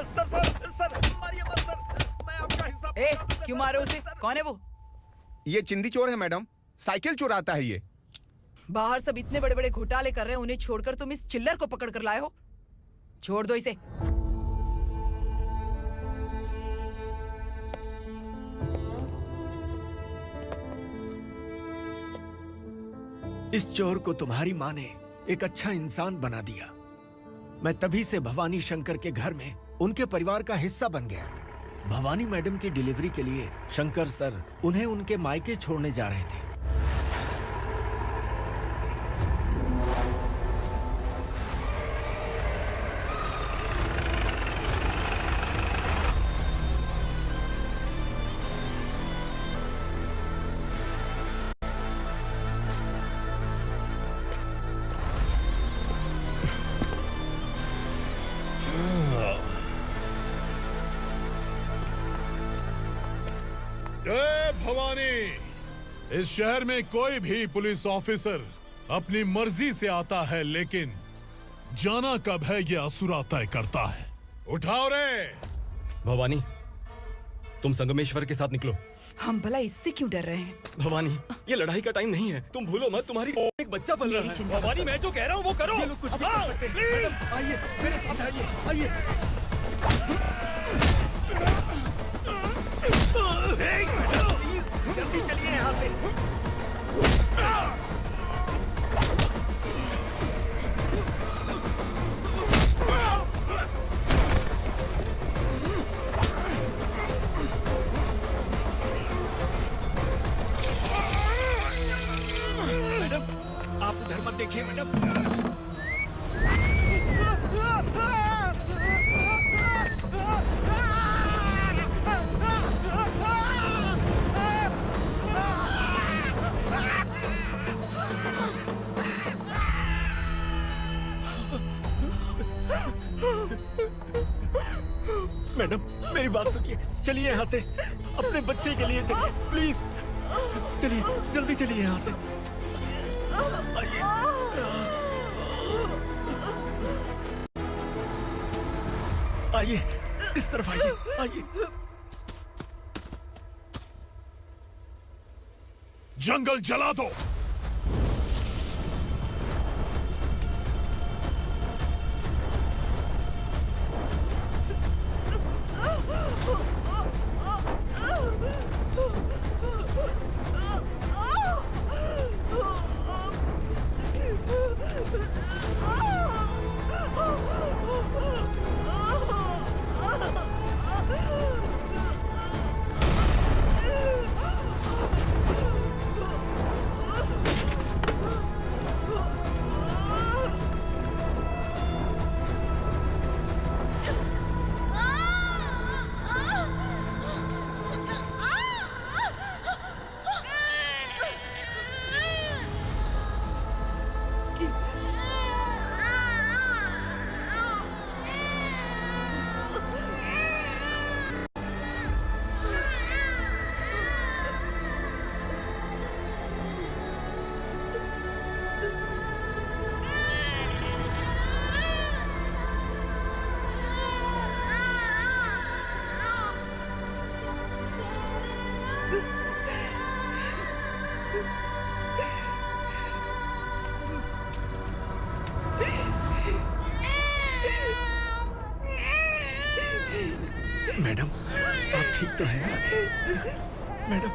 सर, मारिए मत सर, मैं आपका हिस्सा। क्यों मारे उसे? कौन है वो? ये चिंदी चोर है मैडम, साइकिल चुराता है ये। बाहर सब इतने बड़े बड़े घोटाले कर रहे हैं, उन्हें छोड़कर तुम इस चिल्लर को पकड़ कर लाए हो। छोड़ दो इसे। इस चोर को तुम्हारी मां ने एक अच्छा इंसान बना दिया। मैं तभी से भवानी शंकर के घर में उनके परिवार का हिस्सा बन गया। भवानी मैडम की डिलीवरी के लिए शंकर सर उन्हें उनके मायके छोड़ने जा रहे थे। जय भवानी। इस शहर में कोई भी पुलिस ऑफिसर अपनी मर्जी से आता है, लेकिन जाना कब है ये असुरा तय करता है। उठाओ रे। भवानी, तुम संगमेश्वर के साथ निकलो। हम भला इससे क्यों डर रहे हैं? भवानी, ये लड़ाई का टाइम नहीं है। तुम भूलो मत, तुम्हारी एक बच्चा पल रहा है। भवानी, मैं जो कह रहा हूँ वो करो। ये लोग कुछ भी कर सकते हैं। आइए मेरे साथ, आइए। जल्दी चलिए यहाँ से। मैडम, आप उधर मत देखिए मैडम। मैडम, मेरी बात सुनिए। चलिए यहाँ से, अपने बच्चे के लिए चलिए, प्लीज। चलिए, जल्दी चलिए यहाँ से। आइए। आइए, इस तरफ आइए, आइए। जंगल जला दो। तो है ना मैडम?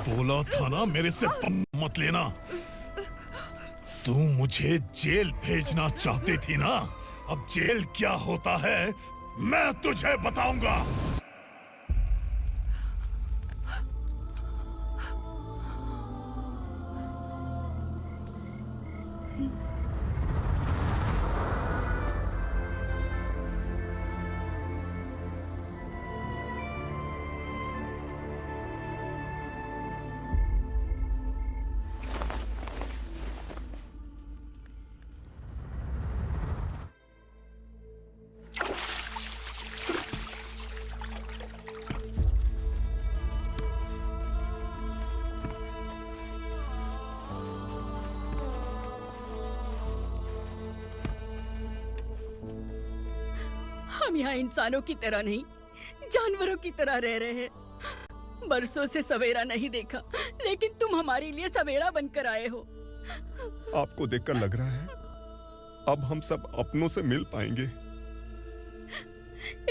बोला था ना मेरे से मत लेना। तू मुझे जेल भेजना चाहती थी ना? अब जेल क्या होता है मैं तुझे बताऊंगा। हम यहाँ इंसानों की तरह नहीं, जानवरों की तरह रह रहे हैं। बरसों से सवेरा नहीं देखा, लेकिन तुम हमारे लिए सवेरा बनकर आए हो। आपको देखकर लग रहा है अब हम सब अपनों से मिल पाएंगे।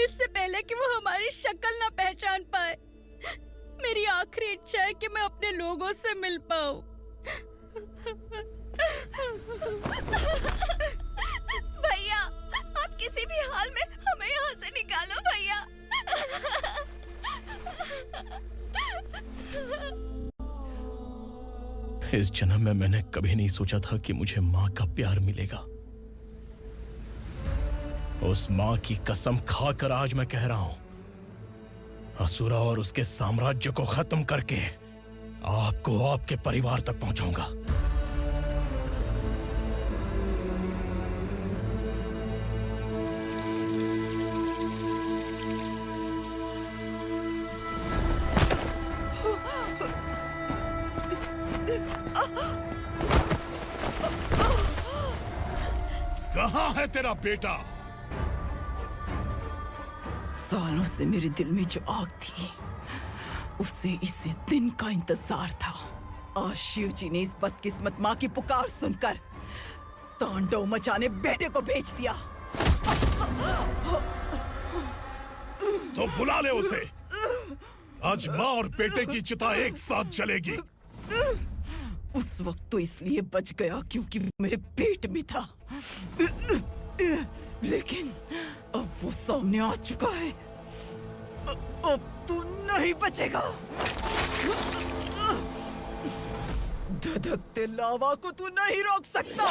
इससे पहले कि वो हमारी शक्ल ना पहचान पाए, मेरी आखिरी इच्छा है कि मैं अपने लोगों से मिल पाऊं। भैया, आप किसी भी हाल में हमें यहाँ से निकालो भैया। इस जन्म में मैंने कभी नहीं सोचा था कि मुझे माँ का प्यार मिलेगा। उस माँ की कसम खाकर आज मैं कह रहा हूं, असुरा और उसके साम्राज्य को खत्म करके आपको आपके परिवार तक पहुंचाऊंगा। कहाँ है तेरा बेटा? सालों से मेरे दिल में जो आग थी, उसे इसी दिन का इंतजार था। आज शिव जी ने इस बदकिस्मत माँ की पुकार सुनकर तांडव मचाने बेटे को भेज दिया। तो बुला ले उसे। आज माँ और बेटे की चिता एक साथ जलेगी। उस वक्त तो इसलिए बच गया क्योंकि वो मेरे पेट में था, लेकिन अब वो सामने आ चुका है। अब तू नहीं बचेगा। धधकते लावा को तू नहीं रोक सकता।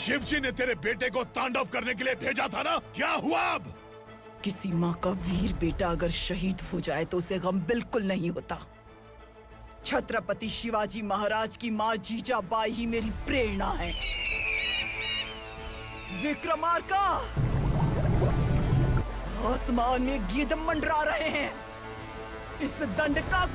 शिवजी ने तेरे बेटे को तांडव करने के लिए भेजा था ना, क्या हुआ अब? किसी माँ का वीर बेटा अगर शहीद हो जाए तो उसे गम बिल्कुल नहीं होता। छत्रपति शिवाजी महाराज की माँ जीजाबाई ही मेरी प्रेरणा है। विक्रमार्का, आसमान में गीत मंडरा रहे हैं। इस दंड का